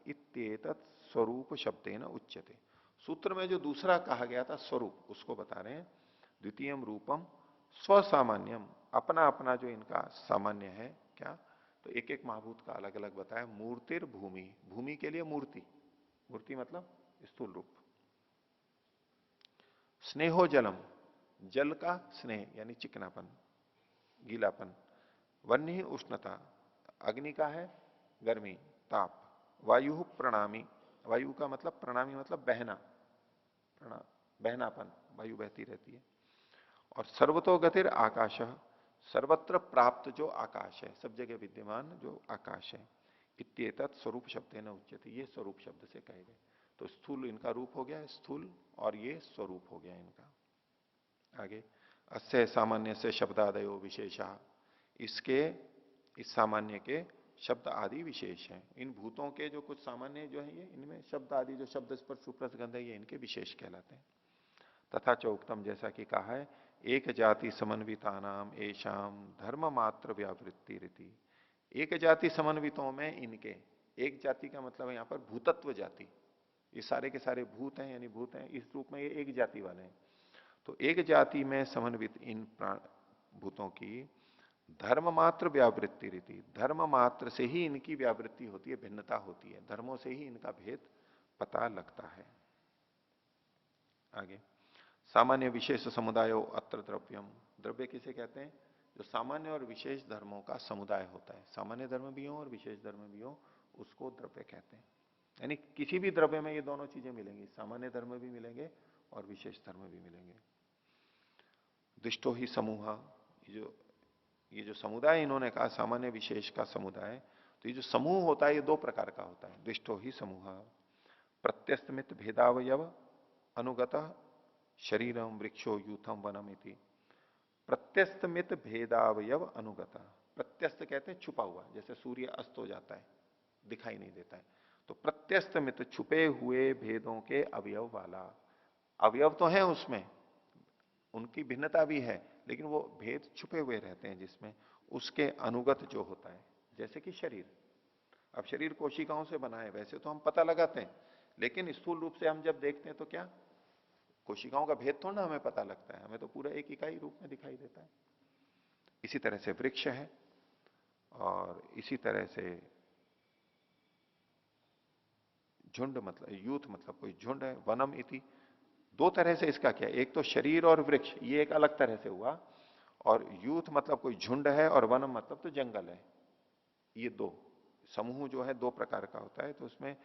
इत्येतत् स्वरूप शब्देन उच्यते। सूत्र में जो दूसरा कहा गया था स्वरूप, उसको बता रहे हैं। द्वितीयम रूपम स्वसामान्यम, अपना अपना जो इनका सामान्य है, क्या? तो एक एक महाभूत का अलग अलग बताया। मूर्तिर भूमि, भूमि के लिए मूर्ति, मूर्ति मतलब स्थूल रूप। स्नेहो जलम, जल का स्नेह यानी चिकनापन, गीलापन। वन्य उष्णता, अग्नि का है गर्मी, ताप। वायु प्रणामी, वायु का मतलब प्रणामी मतलब बहना, बहनापन, वायु बहती रहती है। और सर्वतो गतिर आकाश, सर्वत्र प्राप्त जो आकाश है, सब जगह विद्यमान जो आकाश है। इत्येतत् स्वरूप शब्द न उच्यते, ये स्वरूप शब्द से कहे गए। तो स्थूल इनका रूप हो गया स्थूल, और ये स्वरूप हो गया इनका। आगे, अस्य सामान्य से शब्दादयो विशेषा, इसके, इस सामान्य के शब्द आदि विशेष हैं। इन भूतों के जो कुछ सामान्य जो है ये, इनमें शब्द आदि जो शब्द स्पर्श सुप्रसगंध है, ये इनके विशेष कहलाते हैं। तथा चौक्तम, जैसा कि कहा है, एक जाति समन्विता नाम एशाम धर्म मात्र व्यावृत्ति रीति। एक जाति समन्वितों में इनके, एक जाति का मतलब है यहां पर भूतत्व जाति, ये सारे के सारे भूत हैं, यानी भूत हैं, इस रूप में ये एक जाति वाले हैं। तो एक जाति में समन्वित इन प्राण भूतों की धर्म मात्र व्यावृत्ति रीति, धर्म मात्र से ही इनकी व्यावृत्ति होती है, भिन्नता होती है, धर्मों से ही इनका भेद पता लगता है। आगे, सामान्य विशेष समुदायो अत्र द्रव्यम, द्रव्य किसे कहते हैं? जो सामान्य और विशेष धर्मों का समुदाय होता है, सामान्य धर्म भी हो और विशेष धर्म भी हो, उसको द्रव्य कहते हैं। यानी किसी भी द्रव्य में ये दोनों चीजें मिलेंगी, सामान्य धर्म भी मिलेंगे और विशेष धर्म भी मिलेंगे। दुष्टो ही समूह, ये जो समुदाय इन्होंने कहा सामान्य विशेष का समुदाय, तो ये जो समूह होता है ये दो प्रकार का होता है। दुष्टो ही समूह प्रत्यस्तमित भेदावयव अनुगत शरीरम वृक्षो यूथम वनम इति। प्रत्यस्तमित भेदावयव अनुगत, प्रत्यस्त कहते हैं छुपा हुआ, जैसे सूर्य अस्त हो जाता है दिखाई नहीं देता है, तो प्रत्यस्तमित छुपे हुए भेदों के अवयव वाला, अवयव तो है उसमें, उनकी भिन्नता भी है, लेकिन वो भेद छुपे हुए रहते हैं जिसमें, उसके अनुगत जो होता है, जैसे कि शरीर। अब शरीर कोशिकाओं से बना है, वैसे तो हम पता लगाते हैं, लेकिन स्थूल रूप से हम जब देखते हैं तो क्या कोशिकाओं का भेद थोड़ा ना हमें पता लगता है, हमें तो पूरा एक इकाई रूप में दिखाई देता है। इसी तरह से वृक्ष है, और इसी तरह से झुंड मतलब यूथ मतलब कोई झुंड है, वनम इति। दो तरह से इसका क्या है, एक तो शरीर और वृक्ष ये एक अलग तरह से हुआ, और यूथ मतलब कोई झुंड है, और वनम मतलब तो जंगल है। ये दो समूह जो है दो प्रकार का होता है। तो उसमें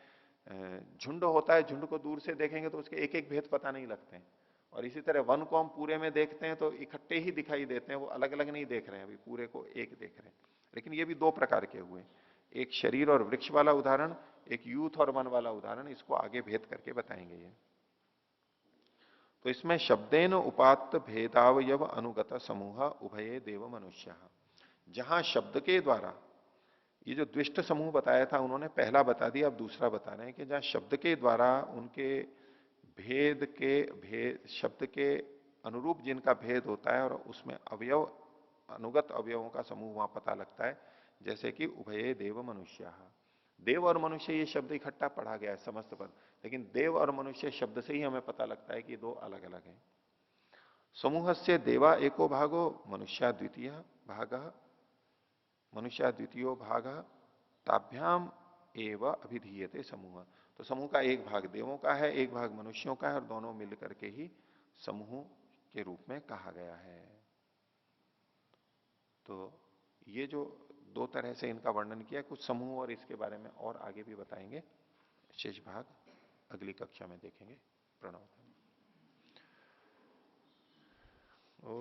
झुंड होता है, झुंड को दूर से देखेंगे तो उसके एक एक भेद पता नहीं लगते हैं, और इसी तरह वन को हम पूरे में देखते हैं तो इकट्ठे ही दिखाई देते हैं, वो अलग अलग नहीं देख रहे हैं, अभी पूरे को एक देख रहे हैं। लेकिन ये भी दो प्रकार के हुए, एक शरीर और वृक्ष वाला उदाहरण, एक यूथ और वन वाला उदाहरण, इसको आगे भेद करके बताएंगे ये। तो इसमें शब्देन उपात्त भेदावयव अनुगत समूह उभये देव मनुष्य, जहां शब्द के द्वारा ये जो द्विष्ट समूह बताया था उन्होंने पहला बता दिया, अब दूसरा बता रहे हैं कि जहां शब्द के द्वारा उनके भेद शब्द के अनुरूप जिनका भेद होता है और उसमें अवयव अनुगत अवयवों का समूह वहां पता लगता है, जैसे कि उभये देव मनुष्य। देव और मनुष्य ये शब्द इकट्ठा पढ़ा गया है समस्त पद, लेकिन देव और मनुष्य शब्द से ही हमें पता लगता है कि दो अलग अलग हैं। समूह से देवा एको भागो मनुष्या द्वितीय भाग, मनुष्या द्वितीयो भाग ताभ्याम एव अभिधीयते समूह। तो समूह का एक भाग देवों का है, एक भाग मनुष्यों का है, और दोनों मिलकर के ही समूह के रूप में कहा गया है। तो ये जो दो तरह से इनका वर्णन किया, कुछ समूह और इसके बारे में और आगे भी बताएंगे, शेष भाग अगली कक्षा में देखेंगे। प्रणव। ओ